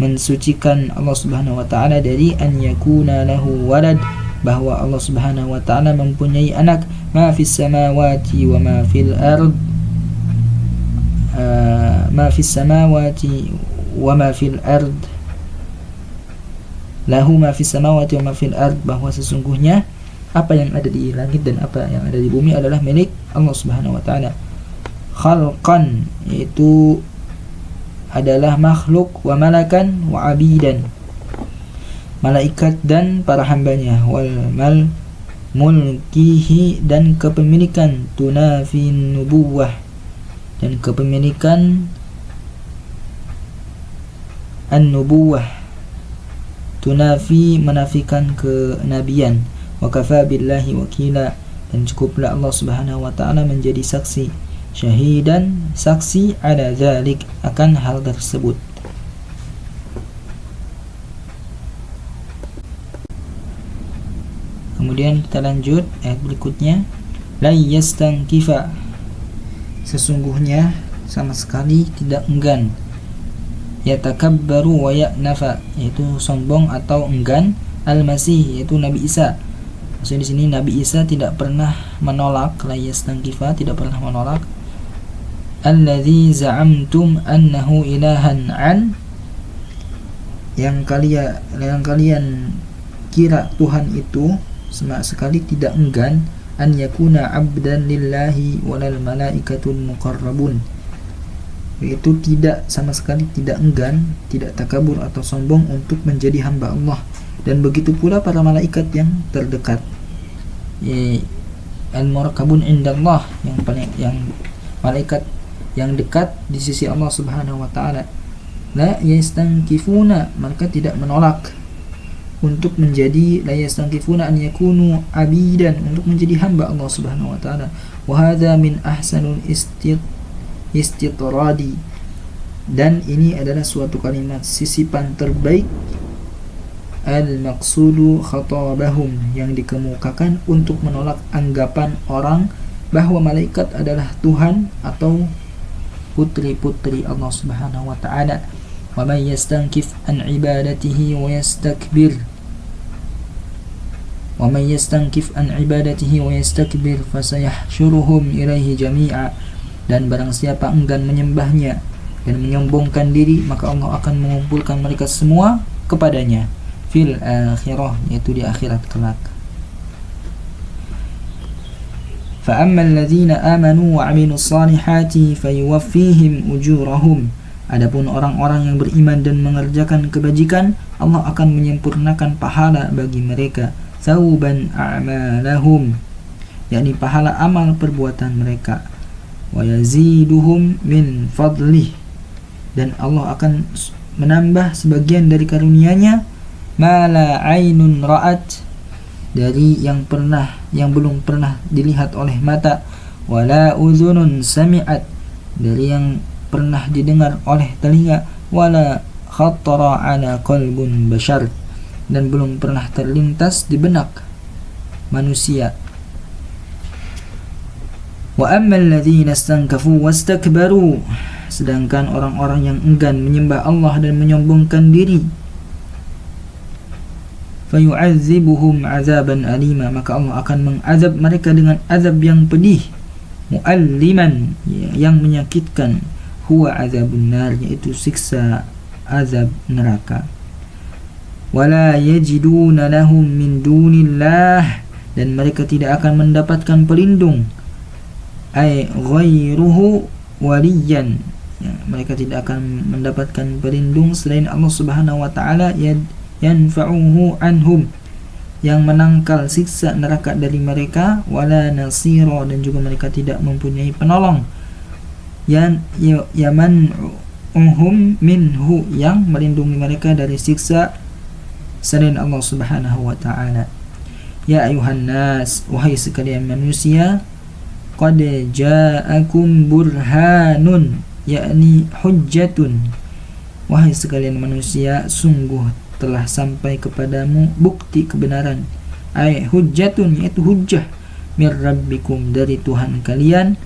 mensucikan Allah Subhanahu wa taala dari an yakuna lahu walad, bahwa Allah Subhanahu wa taala mempunyai anak. Ma fis samawati wa ma fil ard, ma fis samawati wa ma fil ard, lahu ma fis samawati wa ma fil ard, bahwa sesungguhnya apa yang ada di langit dan apa yang ada di bumi adalah milik Allah Subhanahu wa taala. Khalqan, yaitu adalah makhluk, wa malakan, wa abidan, malaikat dan para hambanya, wal mulkihi, dan kepemilikan, tunafin nubuwah, dan kepemilikan an-nubuwah, tunafi, menafikan kenabian, wa kafa billahi wakila, dan cukuplah Allah Subhanahu wa taala menjadi saksi, syahidan, saksi, ala zalik, akan hal tersebut. Kemudian kita lanjut ayat berikutnya, la yastankifa, sesungguhnya sama sekali tidak enggan, yatakabbaru wa ya'nafa, yaitu sombong atau enggan, al-masih, yaitu Nabi Isa. Maksudnya di sini Nabi Isa tidak pernah menolak, la yastankifa, tidak pernah menolak, alladzi za'amtum annahu ilahan an, yang kalian kira Tuhan itu sama sekali tidak enggan, an yakuna abdan lillahi walal malaikatul muqarrabun, yaitu tidak, sama sekali tidak enggan, tidak takabur atau sombong untuk menjadi hamba Allah, dan begitu pula para malaikat yang terdekat, al-murakkabun indallah, yang malaikat yang dekat di sisi Allah Subhanahu wa taala. La yastankifuna, mereka tidak menolak untuk menjadi, la yastankifuna an yakunu abidan, untuk menjadi hamba Allah Subhanahu wa taala. Wa hadza min ahsanul istitradi, dan ini adalah suatu kalimat sisipan terbaik, al-maqsudu khatabahum, yang dikemukakan untuk menolak anggapan orang bahwa malaikat adalah Tuhan atau putri-putri Allah Subhanahu wa taala. Wa man yastankif an ibadatihi wa yastakbir, wa man yastankif an ibadatihi wa yastakbir fasayahsyuruhum ilaihi jami'a, dan barang siapa enggan menyembahnya dan menyombongkan diri, maka Allah akan mengumpulkan mereka semua kepadanya fil akhirah, yaitu di akhirat kelak. Fa ammal ladzina amanu wa 'amilus salihati fayuwaffihim ujurahum. Adapun orang-orang yang beriman dan mengerjakan kebajikan, Allah akan menyempurnakan pahala bagi mereka, thawban a'malahum, yakni pahala amal perbuatan mereka, wa yaziduhum min fadlih, dan Allah akan menambah sebagian dari karunia-Nya, ma la ainun ra'at, dari yang belum pernah dilihat oleh mata, wala uzunun sami'at, dari yang pernah didengar oleh telinga, wala khattara ala qalbun bashar, dan belum pernah terlintas di benak manusia. Wa ammal ladzina istankafu wastakbaru, sedangkan orang-orang yang enggan menyembah Allah dan menyombongkan diri, fayu'adzibuhum 'adzaban alima, maka Allah akan mengazab mereka dengan azab yang pedih, mu'alliman, yang menyakitkan, huwa azabun nar, yaitu siksa azab neraka. Wala yajiduna lahum min dunillah, dan mereka tidak akan mendapatkan pelindung, ay ghairuhu waliyan, ya, mereka tidak akan mendapatkan pelindung selain Allah Subhanahu wa taala, yanfa'uhu anhum, yang menangkal siksa neraka dari mereka, wala nasira, dan juga mereka tidak mempunyai penolong, yaman'uhum minhu, yang melindungi mereka dari siksa selain Allah Subhanahu wa taala. Ya ayuhan nas, wahai sekalian manusia, qad ja'akum burhanun, yakni hujjatun, wahai sekalian manusia, sungguh telah sampai kepadamu bukti kebenaran, ay hujjatun, yaitu hujjah, mir rabbikum, dari Tuhan kalian,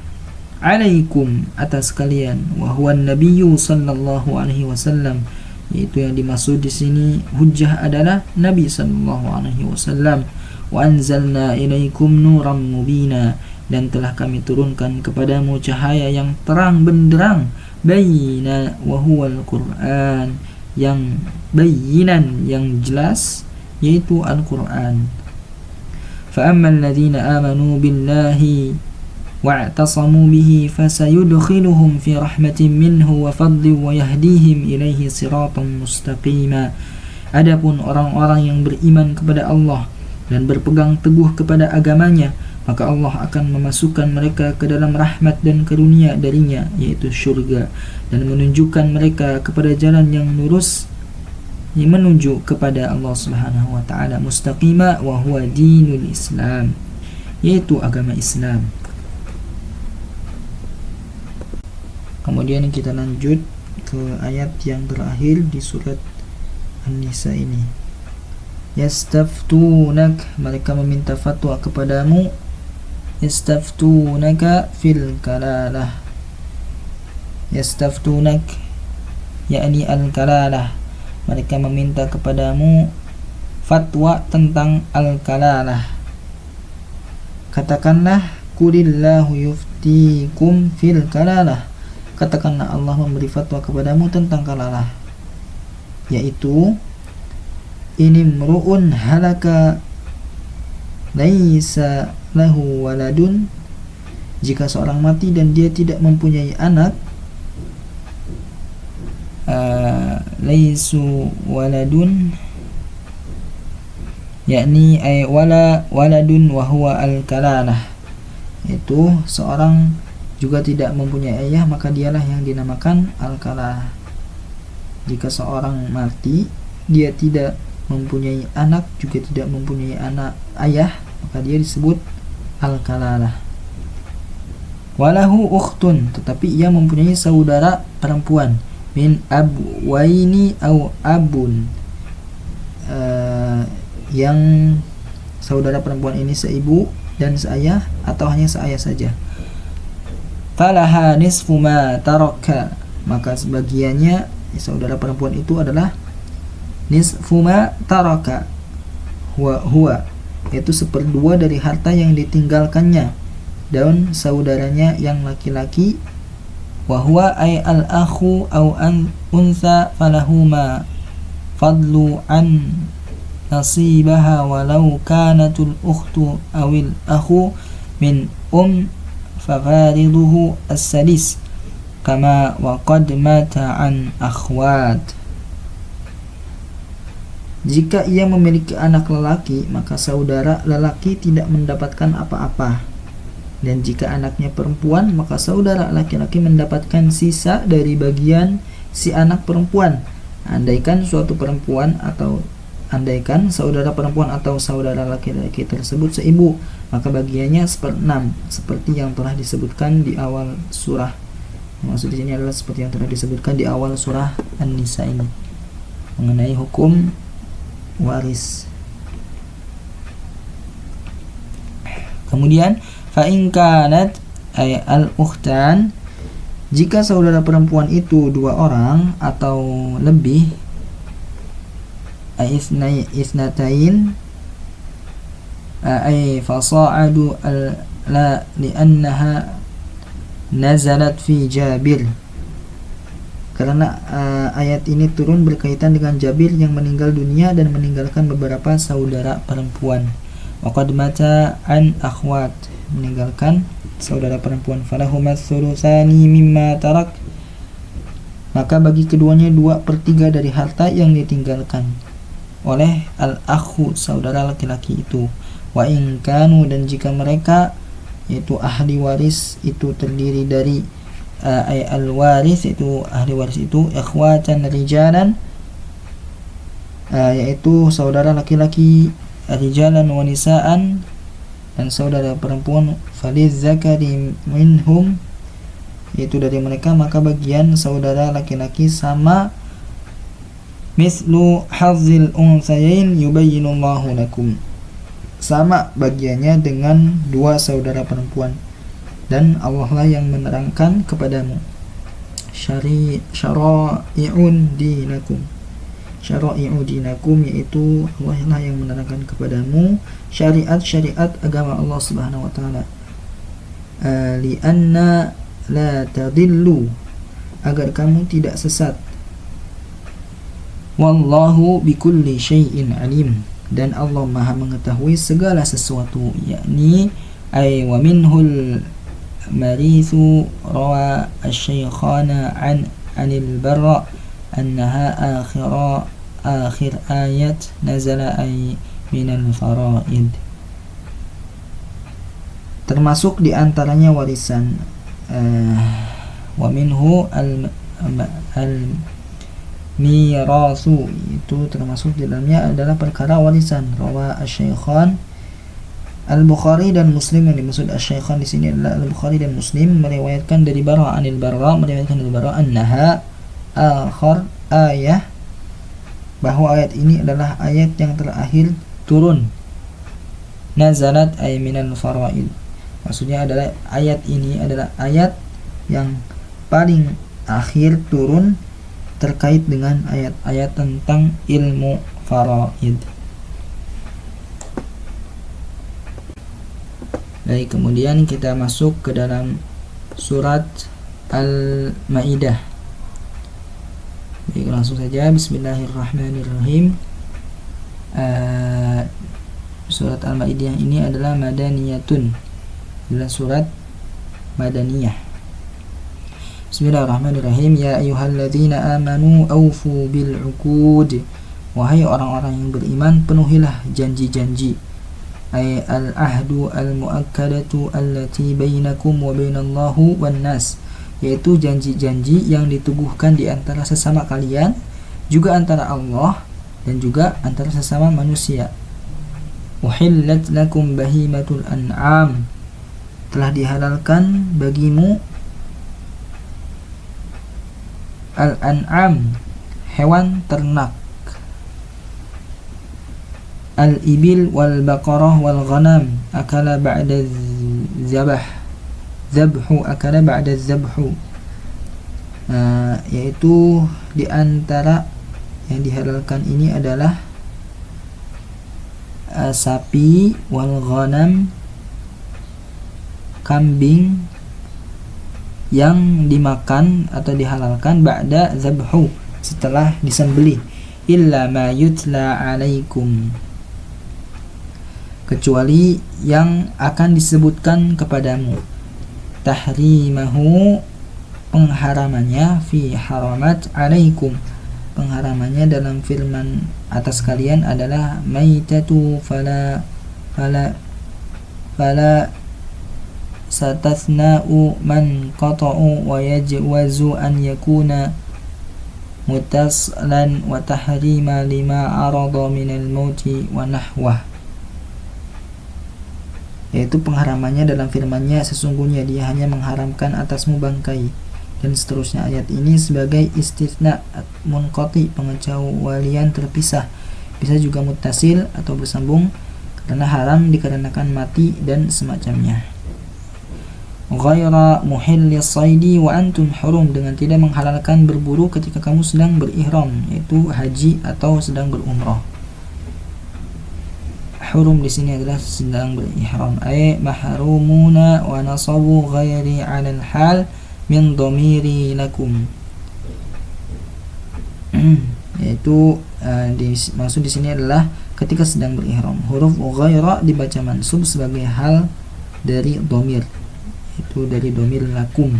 alaikum, atas kalian, wa huwa nabiyyu sallallahu alaihi wasallam, yaitu yang dimaksud di sini hujjah adalah Nabi sallallahu alaihi wasallam. Wa anzalna ilaikum nuran mubina, dan telah kami turunkan kepadamu cahaya yang terang benderang, bayina wa huwal Qur'an, yang bayinan, yang jelas, yaitu Al-Quran. Fa ammal ladzina amanu billahi wa'tasamu bihi fasayudkhiluhum fi rahmatin minhu wa fadlin wa yahdihim ilaihi siratan mustaqima. Adapun orang-orang yang beriman kepada Allah dan berpegang teguh kepada agamanya, maka Allah akan memasukkan mereka ke dalam rahmat dan karunia darinya, yaitu syurga, dan menunjukkan mereka kepada jalan yang lurus, yang menuju kepada Allah Subhanahu wa taala, mustaqima wa huwa dinul Islam, yaitu agama Islam. Kemudian kita lanjut ke ayat yang terakhir di surat An-Nisa ini. Yastaftunak, mereka meminta fatwa kepadamu, yastaftunaka fil kalalah, yastaftunak yakni al-kalalah, mereka meminta kepadamu fatwa tentang al-kalalah. Katakanlah, qulillahu yuftikum fil kalalah, katakanlah Allah memberi fatwa kepadamu tentang kalalah, yaitu ini mru'un halaka laisa lahu waladun, jika seorang mati dan dia tidak mempunyai anak, laisu waladun, yakni ay wala waladun wa huwa al-kalalah, itu seorang juga tidak mempunyai ayah, maka dialah yang dinamakan al-kalalah. Jika seorang mati, dia tidak mempunyai anak, juga tidak mempunyai ayah, maka dia disebut al-kalalah. Walahu ukhtun, tetapi ia mempunyai saudara perempuan, min abwaini au abun, yang saudara perempuan ini seibu dan seayah, atau hanya seayah saja. Falaha nisfu ma taraka, maka sebagiannya saudara perempuan itu adalah nisfu ma taraka, huwa yaitu 1/2 dari harta yang ditinggalkannya, dan saudaranya yang laki-laki wa huwa ay al-akhu aw an untha falahuma fadlu an nasibaha walau kanatul ukhtu awil akhu min fafariduhu as-sadis kama wa qad mata an akhwat. Jika ia memiliki anak lelaki, maka saudara lelaki tidak mendapatkan apa-apa. Dan jika anaknya perempuan, maka saudara laki-laki mendapatkan sisa dari bagian si anak perempuan. Andaikan saudara perempuan atau saudara laki-laki tersebut seibu, maka bagiannya 1/6, seperti yang telah disebutkan di awal surah. Maksud di sini adalah seperti yang telah disebutkan di awal surah An-Nisa ini mengenai hukum waris. Kemudian fa in kanat ay al-ukhtan, jika saudara perempuan itu 2 orang atau lebih, ay isnatain ay fasa'adu la li'annaha nazalat fi Jabir, karena ayat ini turun berkaitan dengan Jabir yang meninggal dunia dan meninggalkan beberapa saudara perempuan. Waqad mata an akhwat, meninggalkan saudara perempuan. Falahuma thulutsani mimma tarak, maka bagi keduanya 2/3 dari harta yang ditinggalkan oleh al-akhu, saudara laki-laki itu. Wa in kanu, dan jika mereka yaitu ahli waris itu terdiri dari al-waris, itu ahli waris itu ikhwatan rijalan, yaitu saudara laki-laki, rijalan wa nisaan, dan saudara perempuan, faliz zakari minhum, yaitu dari mereka maka bagian saudara laki-laki sama mislu hazzil unsayain yubayyinullahu lakum, sama bagiannya dengan 2 saudara perempuan, dan Allah lah yang menerangkan kepadamu syara'i'un dinakum, syara'i'u dinakum, yaitu Allah lah yang menerangkan kepadamu syariat-syariat agama Allah Subhanahu wa taala. Li'anna la tadillu, agar kamu tidak sesat. Wallahu bikulli syai'in alim, dan Allah Maha mengetahui segala sesuatu, yakni ay wa minhul marithu rawa asy-syaikhana anil barra annaha akhir ayat nazala ay minal faraid. Termasuk di antaranya warisan, wa minhu al mirasu, itu termasuk di dalamnya adalah perkara warisan. Rawa asy-syaikhan Al-Bukhari dan Muslim, yang dimaksud asy-syaikhan di sini adalah Al-Bukhari dan Muslim, meriwayatkan dari Bara anil Barra, meriwayatkan dari Bara annaha akhir ayah, bahwa ayat ini adalah ayat yang terakhir turun. Nazalat ay minal faraid, maksudnya adalah ayat ini adalah ayat yang paling akhir turun terkait dengan ayat-ayat tentang ilmu faraid. Baik, kemudian kita masuk ke dalam surat Al-Maidah. Baik, langsung saja. Bismillahirrahmanirrahim. Surat Al-Maidah ini adalah madaniyatun, adalah surat madaniyah. Bismillahirrahmanirrahim. Ya ayyuhalladzina amanu awfu bil uqud, wahai orang-orang yang beriman, penuhilah janji-janji. Ay al-ahdu al-muakkadatu allati bainakum wa bainallahu wan nas, yaitu janji-janji yang ditubuhkan di antara sesama kalian, juga antara Allah dan juga antara sesama manusia. Uhillat lakum bahimatul an'am, telah dihalalkan bagimu al-an'am, hewan ternak. Al-ibil wal baqarah wal ghanam akala ba'da zabhu, akala ba'da zabhu, yaitu di antara yang dihalalkan ini adalah sapi, wal ghanam, kambing, yang dimakan atau dihalalkan ba'da zabhu, setelah disembelih, illa ma yutla alaikum, kecuali yang akan disebutkan kepadamu, tahrimahu, pengharamannya, fi haramat alaikum, pengharamannya dalam firman atas kalian adalah maitatu fala satathna'u man qata'u wa yajwazu an yakuna mutaslan wa tahrima lima arada minal mauti wa nahwah, yaitu pengharamannya dalam firman-Nya, sesungguhnya Dia hanya mengharamkan atasmu bangkai, dan seterusnya. Ayat ini sebagai istitsna munqati, pengecualian terpisah, bisa juga muttasil atau bersambung, karena haram dikarenakan mati dan semacamnya. Ghaira muhillis saidi wa antum hurum, dengan tidak menghalalkan berburu ketika kamu sedang berihram, yaitu haji atau sedang berumrah. Hurum di sini adalah sedang berihram, ay mahrumuna wa nasabu ghairi 'alal hal min dhamiri lakum, yaitu maksud di sini adalah ketika sedang berihram. Huruf ghaira dibaca mansub sebagai hal dari dhamir, itu dari dhamir lakum.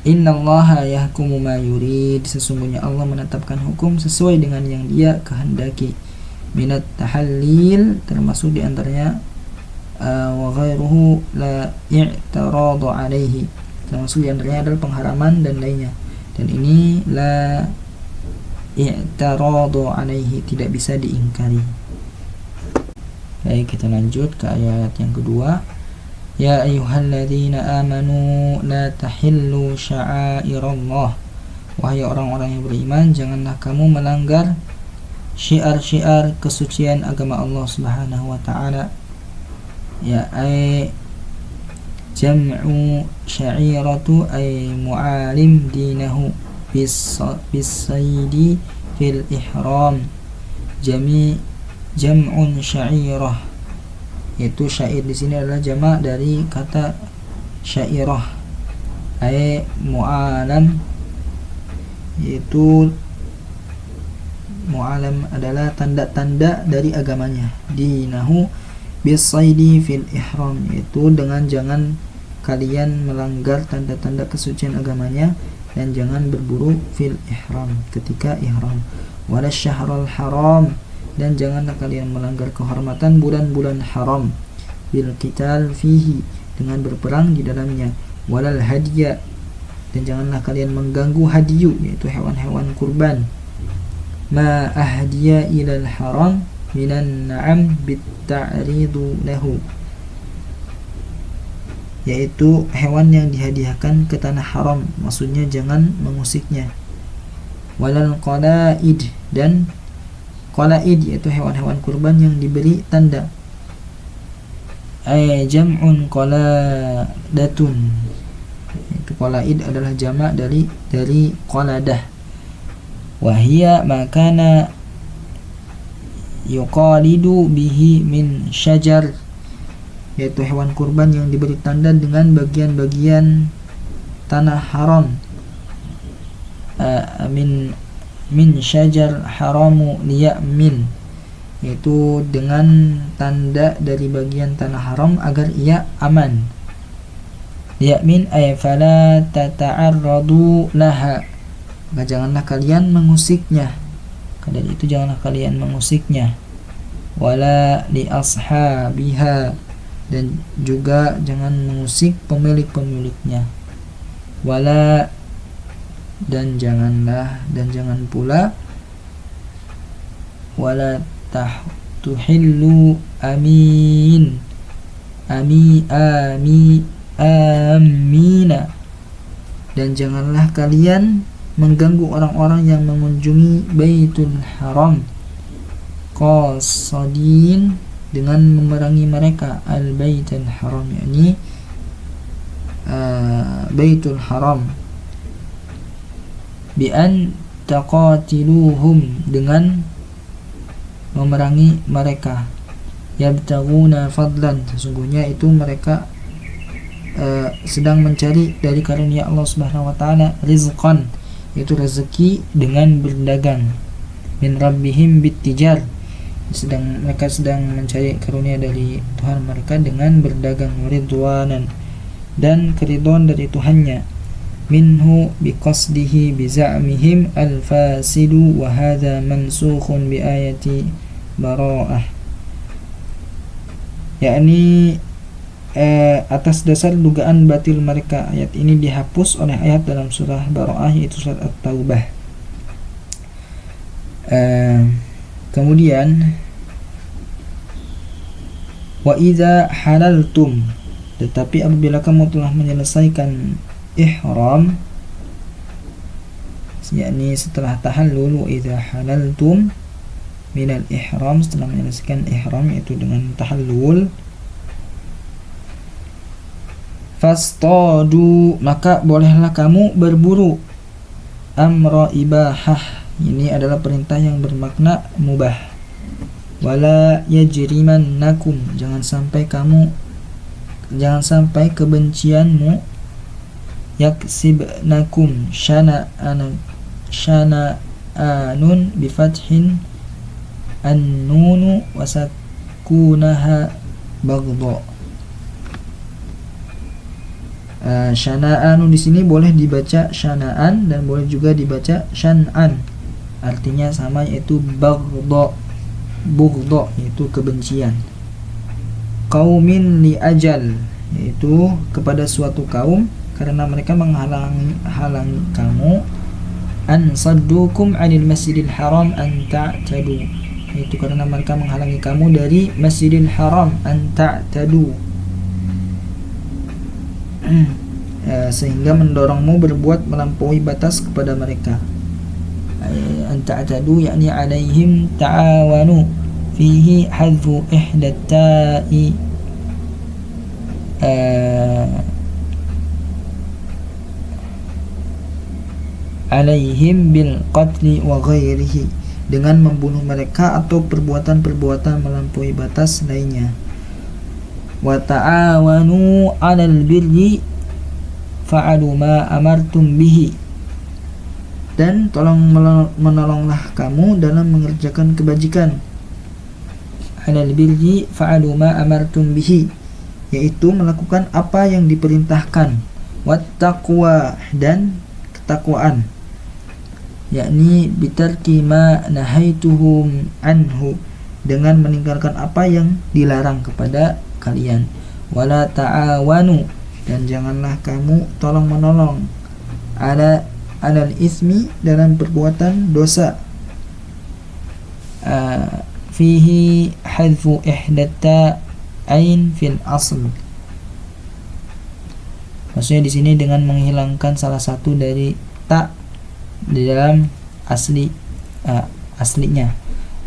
Innallaha yahkumu ma yurid, sesungguhnya Allah menetapkan hukum sesuai dengan yang Dia kehendaki. Minat tahallil, termasuk diantaranya wa ghairuhu la i'taradu alaihi, termasuk diantaranya adalah pengharaman dan lainnya, dan ini la i'taradu alaihi, tidak bisa diingkari. Baik, kita lanjut ke ayat yang kedua. Ya ayyuhalladzina amanu la tahillu sya'airallah, wahai orang-orang yang beriman, janganlah kamu melanggar syiar-syiar kesucian agama Allah Subhanahu wa taala. Ya ay jam'u sya'iratu ay mu'alim dinahu bis-saidi fil ihram, jam'un sya'irah, yaitu syair di sini adalah jamak dari kata syairah, ay mu'alam, yaitu mu'alam adalah tanda-tanda dari agamanya, dinahu bisaidi fil ihram, yaitu dengan jangan kalian melanggar tanda-tanda kesucian agamanya, dan jangan berburu fil ihram, ketika ihram. Wala syahrul haram, dan janganlah kalian melanggar kehormatan bulan-bulan haram, bil qital fihi, dengan berperang di dalamnya. Walal hadiya, dan janganlah kalian mengganggu hadiyu, yaitu hewan-hewan kurban. Ma ahdiya ilal haram minan na'am bitta'ridu lahu, yaitu hewan yang dihadiahkan ke tanah haram, maksudnya jangan mengusiknya. Walal qalaid, dan qalaid yaitu hewan-hewan kurban yang diberi tanda, ay jam'un qaladatun, itu qalaid adalah jamak dari qaladah. Wahia makana yuqalidu bihi min syajar, yaitu hewan kurban yang diberi tanda dengan bagian-bagian tanah haram. Min syajar haramu liyamin, yaitu dengan tanda dari bagian tanah haram agar ia aman. Liyamin ay fala tata'arradu laha, maka janganlah kalian mengusiknya, dari itu janganlah kalian mengusiknya. Wala li ashabiha, dan juga jangan mengusik pemilik-pemiliknya. Wala, dan jangan pula wala tuhillu amina, dan janganlah kalian mengganggu orang-orang yang mengunjungi Baitul Haram, qasadin, dengan memerangi mereka, al-Baitul Haram, yakni Baitul Haram, bi an taqatiluhum, dengan memerangi mereka, yabtaguna fadlan, sesungguhnya itu mereka sedang mencari dari karunia Allah Subhanahu wa taala rizqan, yaitu rezeki dengan berdagang, min rabbihim bittijar, mereka sedang mencari karunia dari Tuhan mereka dengan berdagang, ridwanan, dan keridhaan dari Tuhannya, minhu biqasdihi biza'mihim al-fasidu wa hadha mansukhun bi ayati bara'ah, yakni atas dasar dugaan batil mereka. Ayat ini dihapus oleh ayat dalam surah Bara'ah, yaitu surat At-Taubah. Kemudian wa idza halaltum, tetapi apabila kamu telah menyelesaikan ihram, yakni setelah tahallul, wa idza halaltum minal ihram, setelah menyelesaikan ihram yaitu dengan tahallul, fastadu, maka bolehlah kamu berburu, amra ibahah, ini adalah perintah yang bermakna mubah, wala yajrimannakum, jangan sampai kebencianmu, yaksibnakum, syana'anun bifathin an-nunu wasakunaha baghdha. Syana'an di sini boleh dibaca syana'an dan boleh juga dibaca syan'an, artinya sama, yaitu baghdha, yaitu kebencian. Qaumin li ajal, yaitu kepada suatu kaum karena mereka menghalangi kamu, an saddukum 'anil masjidil haram an ta'tadu, yaitu karena mereka menghalangi kamu dari Masjidil Haram, an ta'tadu, sehingga mendorongmu berbuat melampaui batas kepada mereka. An ta'tadu yakni alaihim ta'awanu, fihi hadfu ihda ta'i alaihim bil qatli wa ghairihi, dengan membunuh mereka atau perbuatan-perbuatan melampaui batas lainnya. Wa ta'awanu 'alal birri fa'alu ma amartum bihi, dan menolonglah kamu dalam mengerjakan kebajikan. 'Alal birri fa'alu ma amartum bihi, yaitu melakukan apa yang diperintahkan. Wat taqwa, dan ketakwaan, yakni bitarki ma nahaituhum anhu, dengan meninggalkan apa yang dilarang kepada kalian. Wala ta'awanu, dan janganlah kamu tolong menolong, alal ismi, dalam perbuatan dosa. Fihi hadfu ihdatta ain fil asl, maksudnya di sini dengan menghilangkan salah satu dari ta di dalam aslinya.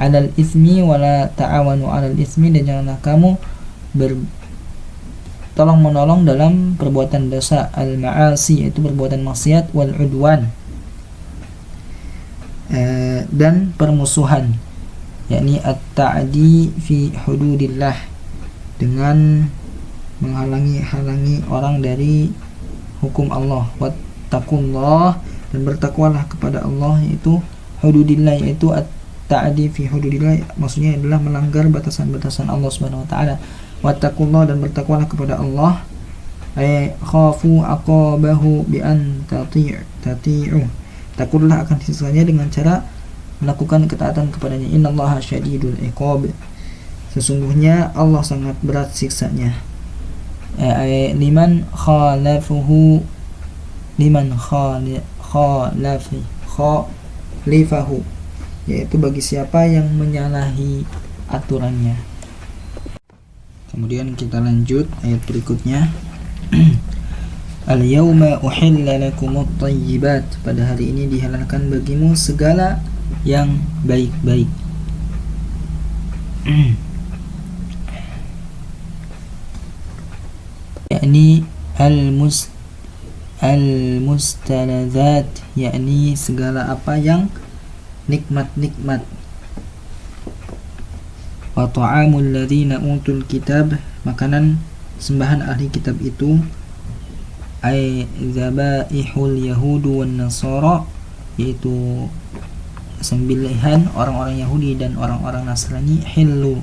Alal ismi wala ta'awanu alal ismi, dan janganlah kamu tolong menolong dalam perbuatan dosa. Al ma'asi, yaitu perbuatan maksiat, wal udwan, dan permusuhan, yakni at-ta'di fi hududillah, dengan menghalangi orang dari hukum Allah. Wattaqullah, dan bertakwalah kepada Allah, yaitu hududillah, yaitu at-ta'di fi hududillah, maksudnya adalah melanggar batasan-batasan Allah Subhanahu wa taala. Wattaqullah, dan bertakwalah kepada Allah, ay khafu aqabahu bi an tati'u, takutlah akan siksanya dengan cara melakukan ketaatan kepadanya. Innallaha syadidul iqab, sesungguhnya Allah sangat berat siksanya. Liman khalafahu, yaitu bagi siapa yang menyalahi aturannya. Kemudian kita lanjut ayat berikutnya. Al-yawma uhilla lakumut thayyibat, pada hari ini dihalalkan bagimu segala yang baik-baik. Yakni al-mustaladzat, yakni segala apa yang nikmat-nikmat. Wa ta'amul ladzina utul kitab, makanan sembahan ahli kitab itu, ay zabaihul yahudu wan nasara, yaitu sembelihan orang-orang Yahudi dan orang-orang Nasrani, hillu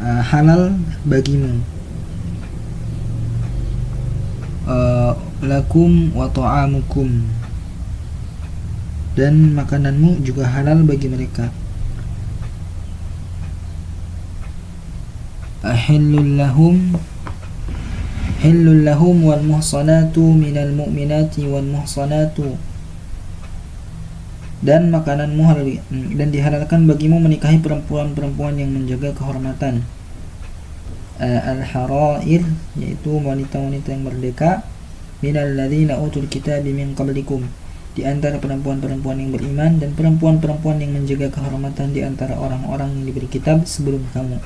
halal bagimu, lakum wa ta'amukum, dan makananmu juga halal bagi mereka. Hillul lahum wal muhsanatu minal mu'minati wal muhsanatu, dan makananmu halal, dan dihalalkan bagimu menikahi perempuan-perempuan yang menjaga kehormatan. Al-harair, yaitu wanita-wanita yang merdeka, minal ladzina utul kitab min qablikum, di antara perempuan-perempuan yang beriman dan perempuan-perempuan yang menjaga kehormatan di antara orang-orang yang diberi kitab sebelum kamu.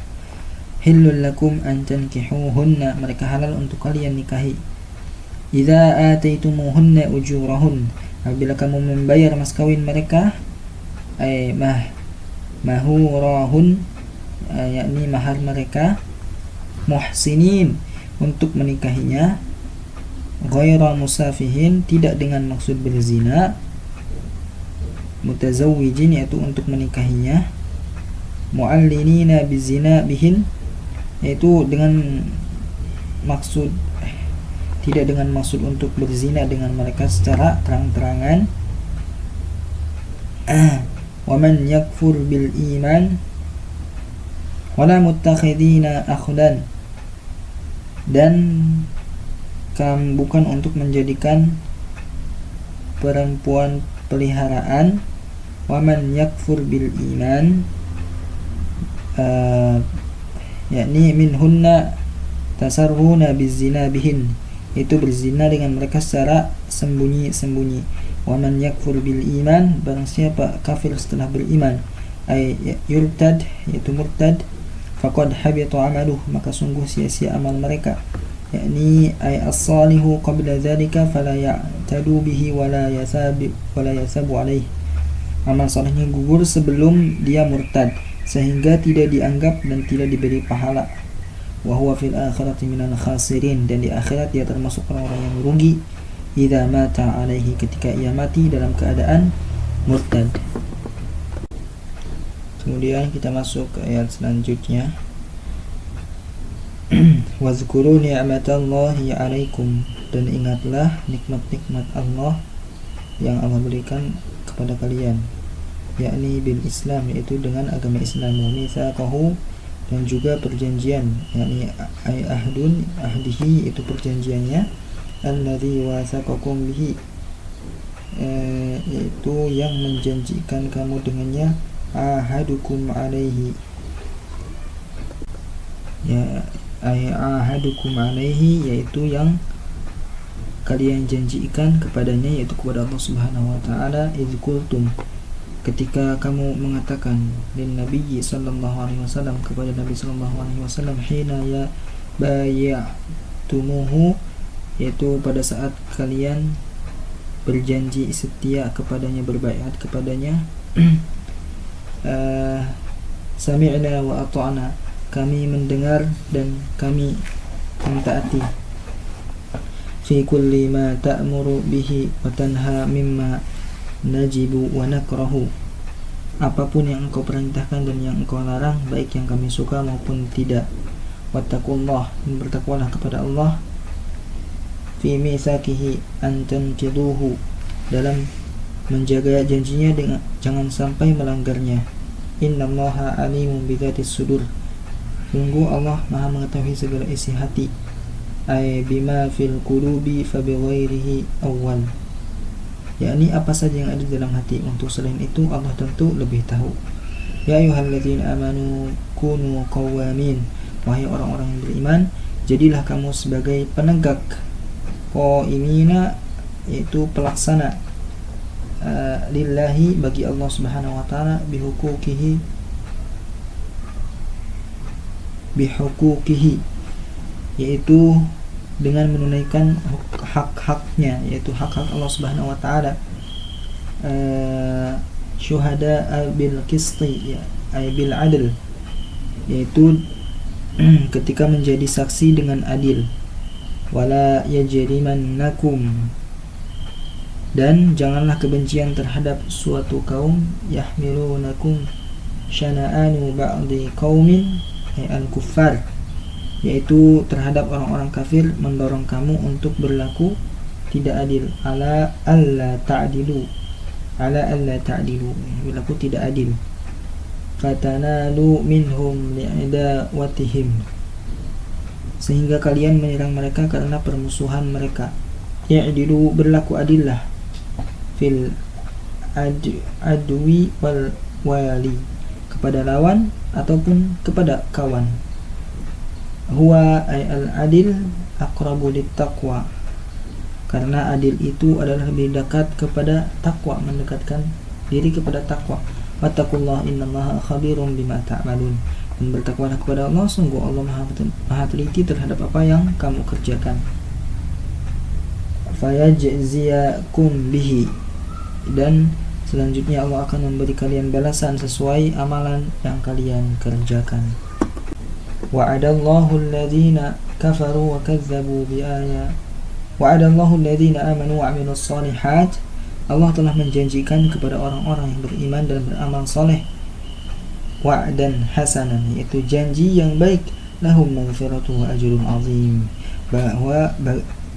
Hillul lakum an tankihuhunna, mereka halal untuk kalian nikahi. Idza ataitumuhunna ujurahun, apabila kamu membayar mas kawin mereka, mahurahun, yakni mahar mereka, muhsinin, untuk menikahinya, ghaira musafihin, tidak dengan maksud berzina, mutazawwijin, yaitu untuk menikahinya, mu'allinina bizina bihin, yaitu dengan maksud tidak dengan maksud untuk berzina dengan mereka secara terang-terangan. Wa man yakfur bil iman wala muttakhidina akhdan, dan bukan untuk menjadikan perempuan peliharaan. Wa man yakfur bil iman, yakni minhunna tasarruna bizina bihin, itu berzina dengan mereka secara sembunyi-sembunyi. Wa man yakfur bil iman, barang siapa kafir setelah beriman, ay yurtad, yaitu murtad, faqad habita amaluh, maka sungguh sia-sia amal mereka, yakni ay as-salihu qabla dzalika fala ya'tadu bihi wala yasabu alaihi, amal salehnya gugur sebelum dia murtad, sehingga tidak dianggap dan tidak diberi pahala. Wa huwa fil akhirati minal khasirin, dan di akhirat dia termasuk orang-orang yang merugi. Idza mata alaihi, ketika ia mati dalam keadaan murtad. Kemudian kita masuk ke ayat selanjutnya. Wazkuru ni'matallahi 'alaikum, dan ingatlah nikmat-nikmat Allah yang Allah berikan kepada kalian, yakni bil Islam, yaitu dengan agama Islam, wa mitsaqahu, dan juga perjanjian, yakni ahdihi, itu perjanjiannya, alladzi wasaqakum bihi, yaitu yang menjanjikan kamu dengannya, ahadukum alaihi, ya ahadukum alaihi, yaitu yang kalian janjikan kepadanya, yaitu kepada Allah Subhanahu wa taala, idz qultum, ketika kamu mengatakan, lin Nabi sallallahu alaihi wasallam, kepada Nabi sallallahu alaihi wasallam, hina ya bayatumuhu, yaitu pada saat kalian berjanji setia kepadanya, berbaiat kepadanya, sami'na wa ata'na, kami mendengar dan kami mentaati, fi kulli ma ta'muru bihi wa tanha mimma najibu wa nakrahu, apapun yang engkau perintahkan dan yang engkau larang, baik yang kami suka maupun tidak. Wattaqullah, dan bertakwalah kepada Allah, fi mitsaqihi an tanqiduhu, dalam menjaga janjinya dengan jangan sampai melanggarnya. Innallaha alimun bidzatis sudur, sungguh Allah Maha mengetahui segala isi hati, ay bima fil qulubi fa bighairihi awwal, yakni apa saja yang ada di dalam hati, untuk selain itu Allah tentu lebih tahu. Ya ayyuhalladzina amanu kunu qawwamin, wahai orang-orang yang beriman, jadilah kamu sebagai penegak, qawimina, yaitu pelaksana, lillahi, bagi Allah Subhanahu wa taala, bihuquqihi, yaitu dengan menunaikan hak-haknya, yaitu hak-hak Allah Subhanahu wa taala. Syuhada bil qisti, ya, ay bil adl, yaitu ketika menjadi saksi dengan adil. wala yajrimannakum, dan janganlah kebencian terhadap suatu kaum, yahmilunakum syana'anu ba'di qaumin al-kuffar, yaitu terhadap orang-orang kafir, mendorong kamu untuk berlaku tidak adil, ala alla ta'dilu, berlaku tidak adil, fatanalu minhum li'idawatihim, sehingga kalian menyerang mereka karena permusuhan mereka. Ya'dilu, berlaku adillah, fil adwi wal wali, kepada lawan ataupun kepada kawan. Huwa ay al adil aqrabu lit taqwa, karena adil itu adalah lebih dekat kepada takwa, mendekatkan diri kepada takwa. Wattaqullah innallaha khabirum bima ta'malun, dan bertakwalah kepada Allah, sungguh Allah maha teliti terhadap apa yang kamu kerjakan. Fayajziyakum bihi, dan selanjutnya Allah akan memberi kalian balasan sesuai amalan yang kalian kerjakan. Wa'adallahu alladhina kafaru wa kazzabu biayat, wa'adallahu alladhina amanu wa 'amilus shalihat, Allah telah menjanjikan kepada orang-orang yang beriman dan beramal saleh, wa'dan hasanan, yaitu janji yang baik, lahum maghfiratu wa ajrun 'azim, bahwa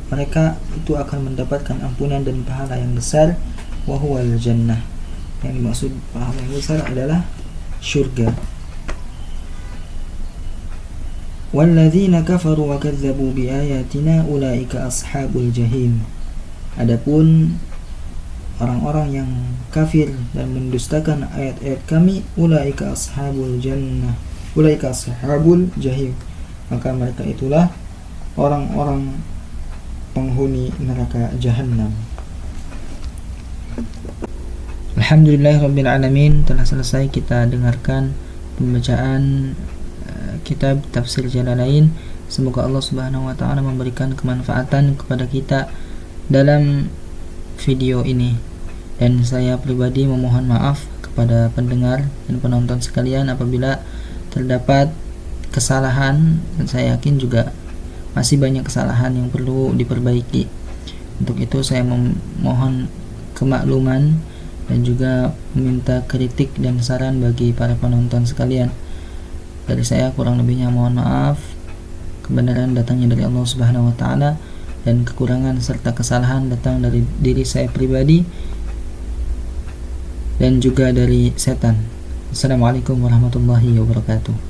mereka itu akan mendapatkan ampunan dan pahala yang besar, wa huwal jannah, yang dimaksud pahala yang besar adalah syurga. Walladzina kafaru wa kadzdzabu biayatina ulaika ashabul jahim, adapun orang-orang yang kafir dan mendustakan ayat-ayat kami, ulaika ashabul jannah, ulaika ashabul jahim, maka mereka itulah orang-orang penghuni neraka jahanam. Alhamdulillahirabbil alamin, telah selesai kita dengarkan pembacaan kitab Tafsir Jalalain. Semoga Allah Subhanahu wa taala memberikan kemanfaatan kepada kita dalam video ini, dan saya pribadi memohon maaf kepada pendengar dan penonton sekalian apabila terdapat kesalahan, dan saya yakin juga masih banyak kesalahan yang perlu diperbaiki. Untuk itu saya memohon kemakluman dan juga meminta kritik dan saran bagi para penonton sekalian. Dari saya kurang lebihnya mohon maaf. Kebenaran datangnya dari Allah Subhanahu wa taala, dan kekurangan serta kesalahan datang dari diri saya pribadi dan juga dari setan. Assalamualaikum warahmatullahi wabarakatuh.